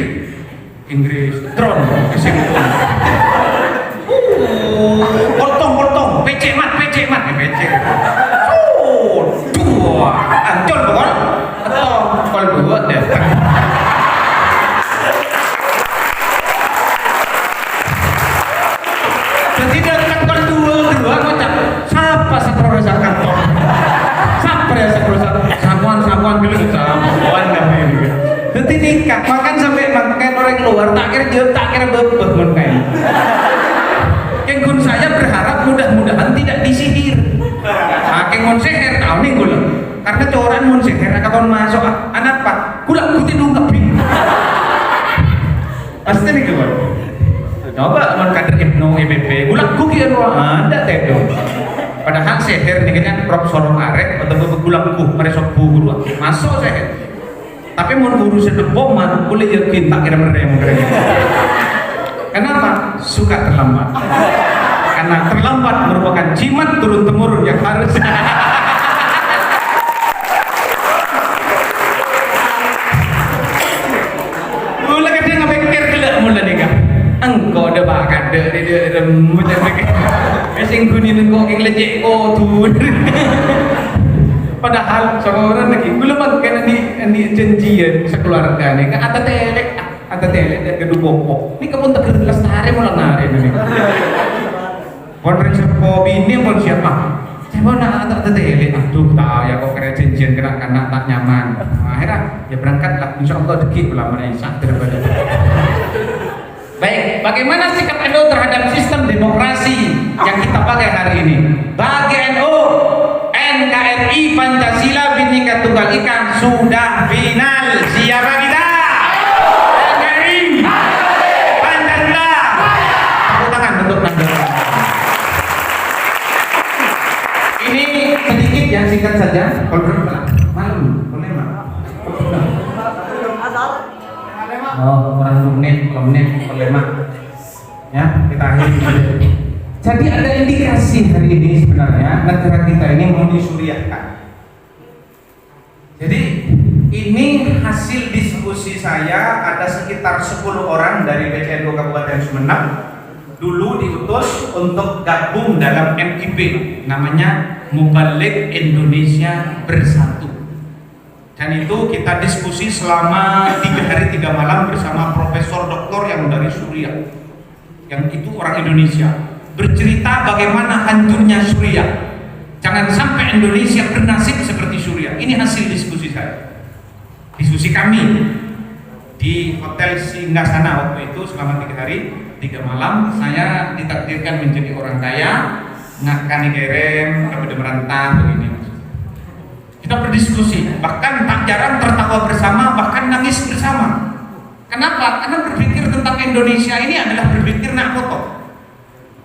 Inggris, drone, kesempatan. Poltong, PC mat, PC. Dua, ancol pokok, atau kalau dua datang. Jadi datang kalau dua macam. Siapa sakrosa kantor? Siapa ya sakrosa? Samuan dulu samuan ini. Nanti nikah, makan sampai makan orang luar. Tak kira bebek makan. Kengkun saya berharap mudah-mudahan tidak disihir. Kengkun seher tahu nih gula. Karena coran mun seher kapan masuk anak pak. Gula kuti dungkap. Pasti nih gula. Coba mun kader Ibnu IPP, gula kuki ada tedo. Padahal seher nih kan prop sorong arek atau begulangku meresok guru masuk seher. Tapi mau guru sedepom mah boleh yakin tak kira mereka. Kenapa? Suka terlambat. Karena terlambat merupakan jimat turun temurun yang harus. Mula kadang ngapikir gelak mula nih kan. Engkau ada bakat dia macam ni. Mesing kuning engkau keng lecek kau tu. Padahal seorang lagi belum makan ni janjian sekeluarga ni kan ada telek dan gedung bopok. Ni kamu tak lestari mulang hari ni. Konferensi bini pun siapa? Saya mau nak ada telek. Aduh tahu ya kau kena janjian kena tak nyaman. Akhirnya ya berangkatlah. InsyaAllah dikit pula mana insya daripada. Baik, bagaimana sikap NU terhadap sistem demokrasi yang kita pakai hari ini? Bagi NU, NKRI Pancasila Bhinneka Tunggal Ika sudah final. Siapa kita? NKRI Pancasila. Tepuk tangan bentuk tanda. Ini sedikit yang singkat saja. Kalau malam, boleh mak? Oh, kurang menit ya, kita akhiri. Jadi ada indikasi hari ini sebenarnya negara kita ini mau disuriahkan. Jadi ini hasil diskusi saya, ada sekitar 10 orang dari PCNU Kabupaten Sumeneb dulu diutus untuk gabung dalam MIB, namanya Mubalik Indonesia Bersatu. Dan itu kita diskusi selama 3 hari 3 malam bersama Profesor Doktor yang dari Suriah, yang itu orang Indonesia, bercerita bagaimana hancurnya Suriah. Jangan sampai Indonesia bernasib seperti Suriah. Ini hasil diskusi saya, diskusi kami di Hotel Singgasana waktu itu selama 3 hari 3 malam. Saya ditakdirkan menjadi orang kaya, ngakani kerem, kami merantau begini. Kita berdiskusi, bahkan tak jarang tertawa bersama, bahkan nangis bersama. Kenapa? Karena berpikir tentang Indonesia ini adalah berpikir nak foto.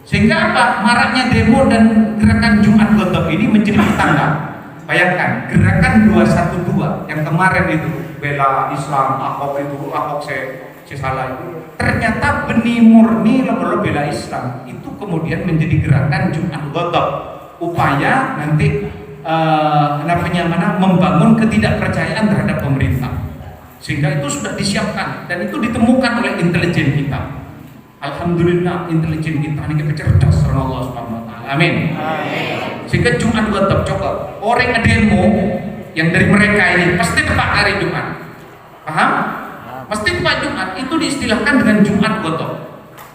Sehingga apa? Maraknya demo dan gerakan Jumat Gotong ini menjadi petanda. Bayangkan, gerakan 212 yang kemarin itu bela Islam, Ahok itu, Ahok saya salah itu. Ternyata benih murni lo bela Islam itu kemudian menjadi gerakan Jumat Gotong. Upaya nanti membangun ketidakpercayaan terhadap pemerintah. Sehingga itu sudah disiapkan dan itu ditemukan oleh intelijen kita. Alhamdulillah intelijen kita ini cerdas karena Allah Subhanahu wa taala. Amin. Sehingga Jumat Gotong coba orang demo yang dari mereka ini pasti tepat hari Jumat. Paham? Pasti tepat Jumat itu diistilahkan dengan Jumat Gotong.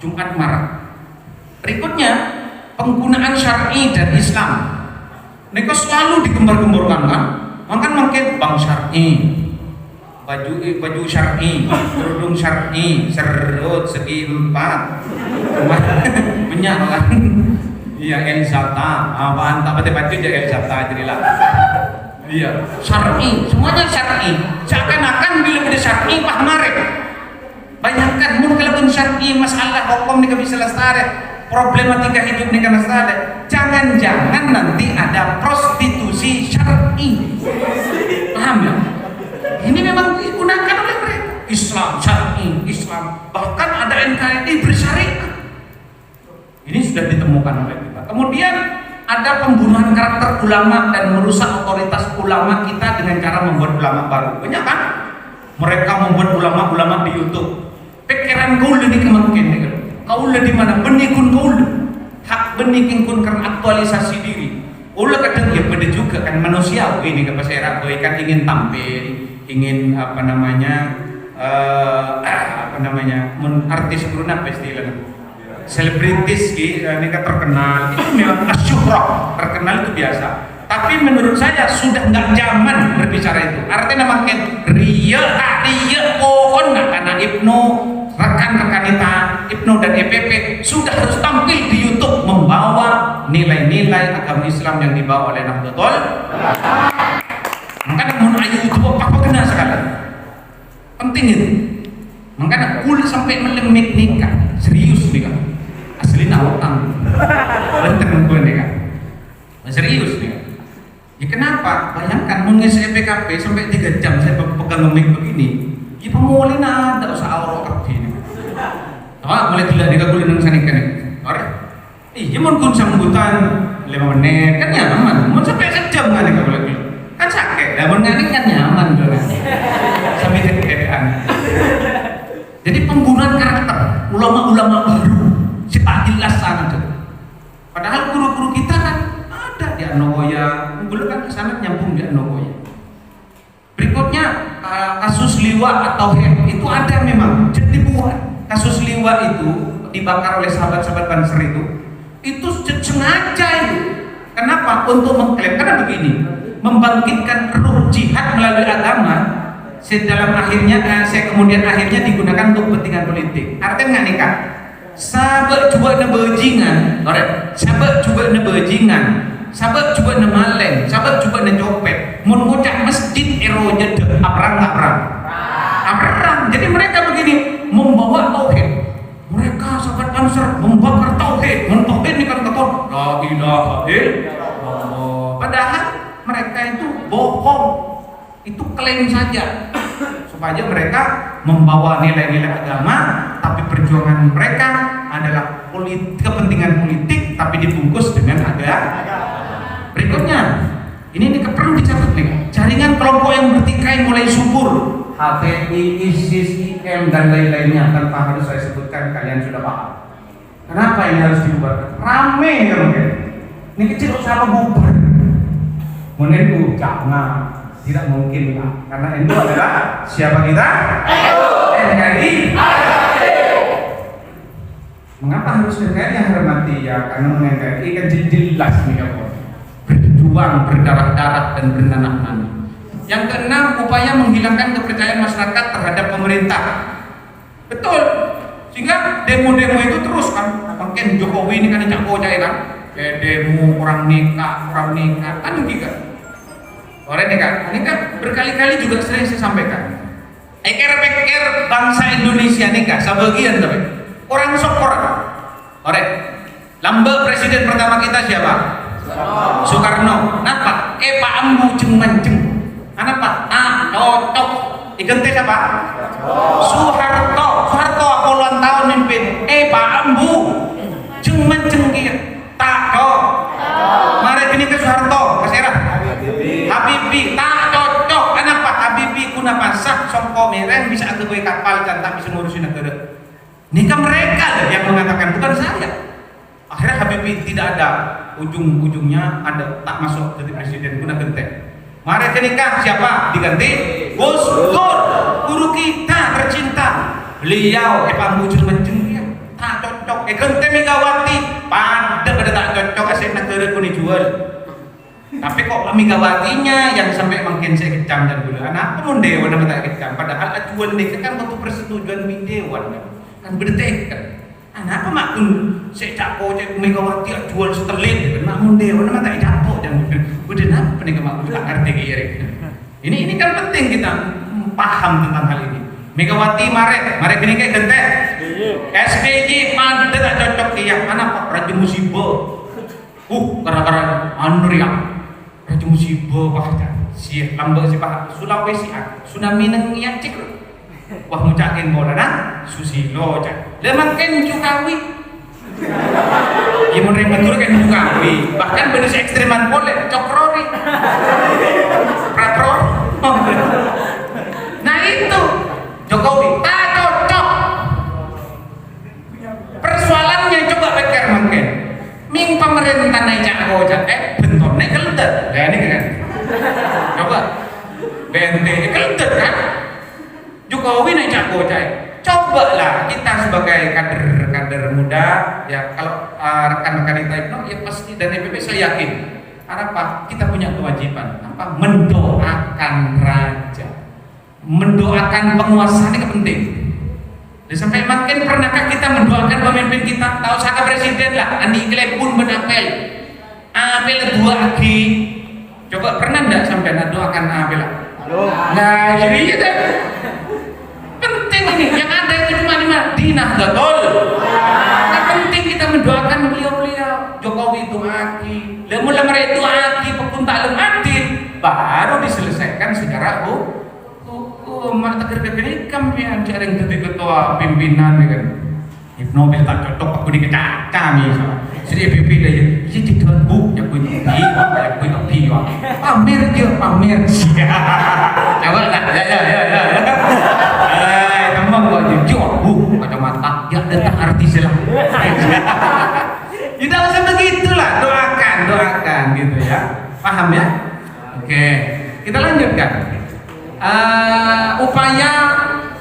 Jumat marah. Berikutnya penggunaan syar'i dan Islam. Mereka selalu digembar-gemborkan kan? Makin bang syar'i, baju syar'i, kerudung syar'i, serut segi 4, banyak kan? Iya Elzata, apaan tak baju aja Elzata jadilah. Iya syar'i, semuanya syar'i. Seakan-akan bila ada syar'i pahmare. Bayangkan mun kalau syar'i masalah hukum ni bisa lestari. Problematika hidup ini karena sadar, jangan-jangan nanti ada prostitusi syar'i. Paham ya? Ini memang digunakan oleh mereka. Islam syar'i, Islam, bahkan ada NKRI bersyariat. Ini sudah ditemukan oleh kita. Kemudian ada pembunuhan karakter ulama dan merusak otoritas ulama kita dengan cara membuat ulama baru. Banyak kan? Mereka membuat ulama-ulama di YouTube. Pikiran gaul ini kemungkinan nih. Kaula di mana benikun kaula hak benikin kun karena aktualisasi diri. Ulah kadang ya pada juga kan manusia ini ke pasera kan ingin tampil, ingin artis kuruna istilah selebritis ini kan terkenal, itu memang asyuhrah, terkenal itu biasa. Tapi menurut saya sudah nggak zaman berbicara itu. Artinya makin ria pohon karena rekan-rekan kita Ibnu dan EPP sudah harus tampil di YouTube membawa nilai-nilai agama Islam yang dibawa oleh Nahdlatul. Makanya mun ayu itu apa kena sekali. Penting itu. Makanya kul sampai melemik nikah, serius nikah. Asli utang. Benten gue nikah. Serius nikah. Ya kenapa? Bayangkan mengisi PKP sampai 3 jam saya pegang mic begini. Ya pemulih ada usah aurok ini. Mulai gila dikaguli nang sanikan. Ore. Iya mun kun sambutan 5 menit kan nyaman. Mun sampai sejam kan dikaguli. Kan sakit. Lah mun ngani kan nyaman dulu. Sampai kedean. Jadi pembunuhan karakter ulama-ulama baru si tak jelas sangat. Padahal guru-guru kita kan ada di Anogoya. Dulu kan kesana nyambung di Anogoya. Berikutnya kasus liwa atau HEP itu ada memang jadi dibuat. Kasus liwa itu dibakar oleh sahabat-sahabat Banser itu sengaja itu. Kenapa? Untuk mengklaim, karena begini, membangkitkan ruh jihad melalui agama. Dalam akhirnya kemudian akhirnya digunakan untuk kepentingan politik. Artinya nggak nikah? Sahabat juga ada bajingan, sahabat juga ada bajingan. Sahabat juga na maleng, sahabat juga na copet. Mun ngucap masjid eronya de aprang. Jadi mereka begini membawa tauhid. Mereka sahabat Banser membakar tauhid. Mun tauhid ini kan kata la ilaha illallah. Padahal mereka itu bohong. Itu klaim saja supaya mereka membawa nilai-nilai agama, tapi perjuangan mereka adalah kepentingan politik tapi dibungkus dengan agama. Berikutnya, ini perlu dicatat nih. Jaringan kelompok yang bertikai mulai subur. HTI, ISIS, IM dan lain-lainnya tanpa harus saya sebutkan, kalian sudah paham. Kenapa ini harus dibubarkan? Rame ya mungkin. Ini kecil sama bubar. Menurutku jangan, tidak mungkin lah. Karena itu adalah siapa kita? NKRI. Mengapa harus NKRI yang hormati ya? Karena NKRI kan jelas nih kawan. Berjuang berdarah-darah dan bernanah-nanah. Yang keenam, upaya menghilangkan kepercayaan masyarakat terhadap pemerintah. Betul. Sehingga demo-demo itu terus kan. Mungkin Jokowi ini kan cak kocak kan. Demo orang nikah kan juga. Orang nikah berkali-kali juga sering saya sampaikan. Eker-eker bangsa Indonesia nikah sebagian tapi orang sok orang. Lambang presiden pertama kita siapa? Soekarno. Kenapa? Pak Ambu jeng manceng. Kenapa? Cocok. Igente siapa? Soeharto apa ulang tahun mimpin? Pak Ambu jeng manceng kia. Tak cocok. Mari kini ke Soeharto, Mas Era. Habibie tak cocok. Kenapa? Habibie kuna pasah songko mereng bisa agak kapal dan tak bisa ngurusin negara. Ini kan mereka yang mengatakan, bukan saya. Akhirnya Habibie tidak ada ujung-ujungnya ada tak masuk jadi presiden guna genteng. Mari kenikah siapa diganti? Gus Dur, guru kita tercinta. Beliau pamujur mencengnya tak cocok. Genteng Megawati pada tak cocok asyik negara kuni jual. Tapi kok Megawatinya yang sampai makin saya kecam dan gula anak pun dewan nama tak kecam. Padahal ajuan ini kan butuh persetujuan dewan kan berdetek kan. Anak apa makun saya capo cek Megawati jual setelin kan makun dewan nama tak capo dan udah napa nih makun tak ngerti kira. Ini kan penting kita paham tentang hal ini. Megawati mare gini kayak genteng. SBY pada tak cocok dia. Anak Raja Musibah. Gara-gara ya. Raja Musibah bahkan si lambang si Pak Sulawesi tsunami nang yang cek. Wah mucakin bola nah Susilo cak. Lemang ken Jokowi. Ya menerima betul kan Jokowi. Bahkan bener ekstreman boleh cokrori. Pratro. Nah itu Jokowi tak cocok. Persoalannya coba pikir mungkin. Ming pemerintah naik cak bentor naik kelentet. Ya ini kan. Coba BNT kelentet kan. Jokowi naik cak coba lah kita sebagai kader muda ya kalau rekan-rekan kita ya pasti dan EPP saya yakin apa kita punya kewajiban apa mendoakan raja, mendoakan penguasa ini penting. Dan sampai makin pernahkah kita mendoakan pemimpin kita? Tahu saka presiden lah Andi Klepun menapel apel 2 lagi. Coba pernah enggak sampai doakan apel? Nah jadi kan penting ini yang ada itu cuma di Madinah betul. Nah, penting kita mendoakan beliau-beliau. Jokowi itu aki, lemur-lemur itu aki, pun tak adil, baru diselesaikan secara mak teker ini kampian jarang jadi ketua pimpinan kan. Ibnu tak cocok aku dikecat kami sama. Jadi EPP dia jadi tidak yang punya pamer dia pamer. Coba lah ya. Kamu kok jujur kacamata ya tentang arti selang. Tidak usah begitulah, doakan gitu ya. Paham ya? Oke, kita lanjutkan. Upaya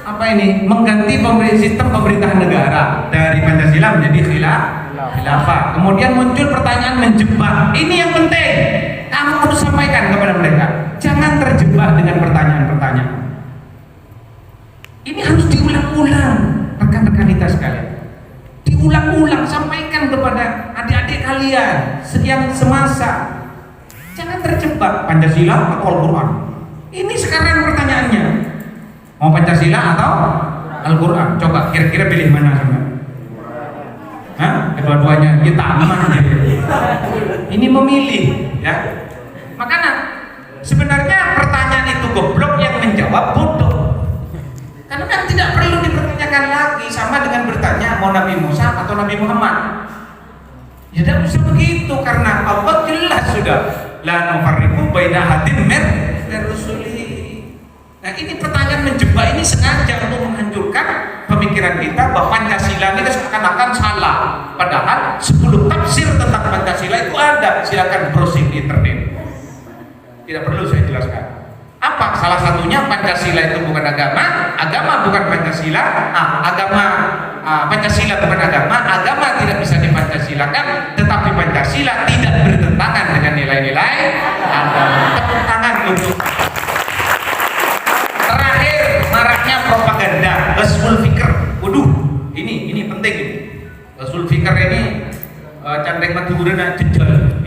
apa ini mengganti sistem pemerintahan negara dari Pancasila menjadi khilafah. Kemudian muncul pertanyaan menjebak. Ini yang penting. Kamu harus sampaikan kepada mereka. Jangan terjebak dengan pertanyaan-pertanyaan. Ini harus diulang-ulang, rekan-rekan kita sekalian. Diulang-ulang, sampaikan kepada adik-adik kalian yang semasa. Jangan terjebak Pancasila atau Al-Quran. Ini sekarang pertanyaannya. Mau Pancasila atau Al-Quran? Coba kira-kira pilih mana sama? Hah? Kedua-duanya kita aman. Ini memilih, ya. Makanya sebenarnya pertanyaan itu goblok, yang menjawab bodoh. Karena kan tidak perlu dipertanyakan lagi, sama dengan bertanya mau Nabi Musa atau Nabi Muhammad. Ya tidak bisa begitu karena Allah jelas sudah la nufarriqu baina hadin min rusuli. Nah ini pertanyaan menjebak ini sengaja untuk menghancurkan pemikiran kita bahwa Pancasila ini seakan-akan salah. Padahal 10 tafsir tentang Pancasila itu ada, silakan browsing di internet. Tidak perlu saya jelaskan. Apa? Salah satunya Pancasila itu bukan agama, agama bukan Pancasila, Pancasila bukan agama tidak bisa dipancasilakan, tetapi Pancasila tidak bertentangan dengan nilai-nilai agama. Tepuk tangan untuk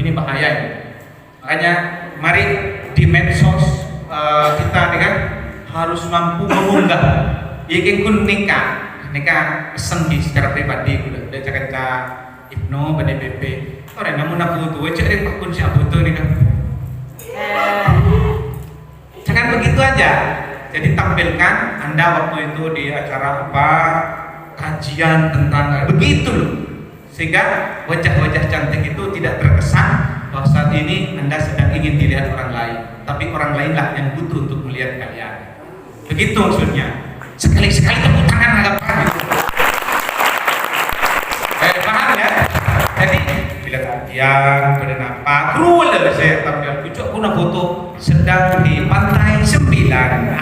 Ini bahaya ini. Makanya mari di medsos kita nih kan harus mampu mengunggah. Iki kun nikah pesen di secara pribadi udah cakap Ibnu BNPB. Orang namun aku tuh cek pak kun siapa tuh nih kan. Jangan begitu aja. Jadi tampilkan Anda waktu itu di acara apa, kajian tentang begitu loh. Sehingga wajah-wajah cantik itu tidak terkesan bahwa saat ini Anda sedang ingin dilihat orang lain, tapi orang lainlah yang butuh untuk melihat kalian. Begitu maksudnya. Sekali-sekali tepuk tangan agak paham gitu. Paham ya? Jadi bila kajian, bernapa, cruel saya tampil kucuk guna foto sedang di pantai 9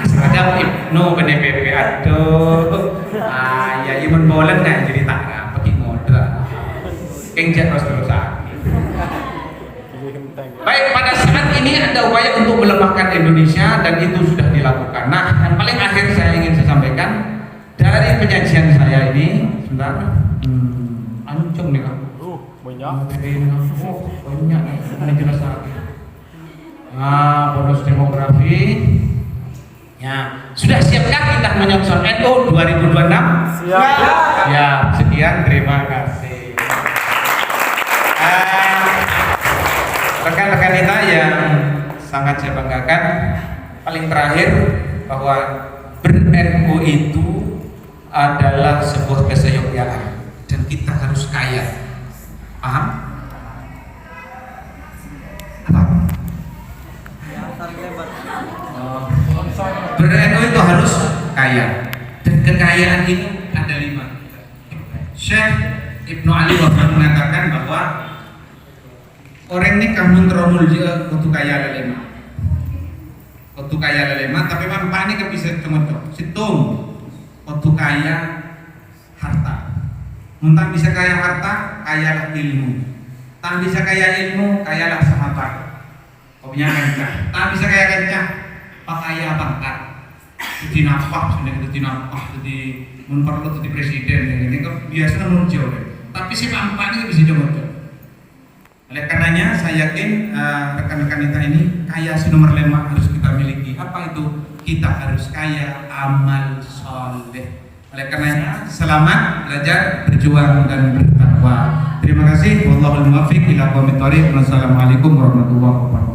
Asragam Ibnu BNPB. Aduh, ya imun bolen nah jadi tangan pergi modal. Kenjat terus-terusan. Baik, pada saat ini ada upaya untuk melemahkan Indonesia dan itu sudah dilakukan. Nah, yang paling akhir saya ingin sampaikan dari penyajian saya ini, sebentar, ancung nih kan? Banyak. Banyak ini jelas lagi. Nah, bonus demografi. Ya, sudah siapkah kita menyongsong NU 2026? Siap. Ya, sekian, terima kasih. Rekan-rekan kita yang sangat saya banggakan, paling terakhir bahwa ber-NU itu adalah sebuah keseyogyaan dan kita harus kaya. Paham? Apa? Ber-NU itu harus kaya dan kekayaan ini ada 5. Syekh Ibnu Ali Wahab mengatakan bahwa orang ini kamu teromul juga waktu kaya lelema, tapi manfaat ini bisa temukan. Situng waktu kaya harta, muntah bisa kaya harta, kayalah ilmu. Tak bisa kaya ilmu, kayalah sahabat. Kau punya kencah, tak bisa kaya kencah, pakaya pangkat. Jadi nafas, jadi nafas, jadi menperlu jadi presiden. Ini kan biasa muncul, tapi si manfaat ini bisa temukan. Oleh karenanya saya yakin rekan-rekan kita ini kaya nomor 5 harus kita miliki. Apa itu? Kita harus kaya amal soleh. Oleh karenanya selamat belajar, berjuang dan bertakwa. Terima kasih. Wallahul muwaffiq ila aqwamit thoriq. Wassalamualaikum warahmatullahi wabarakatuh.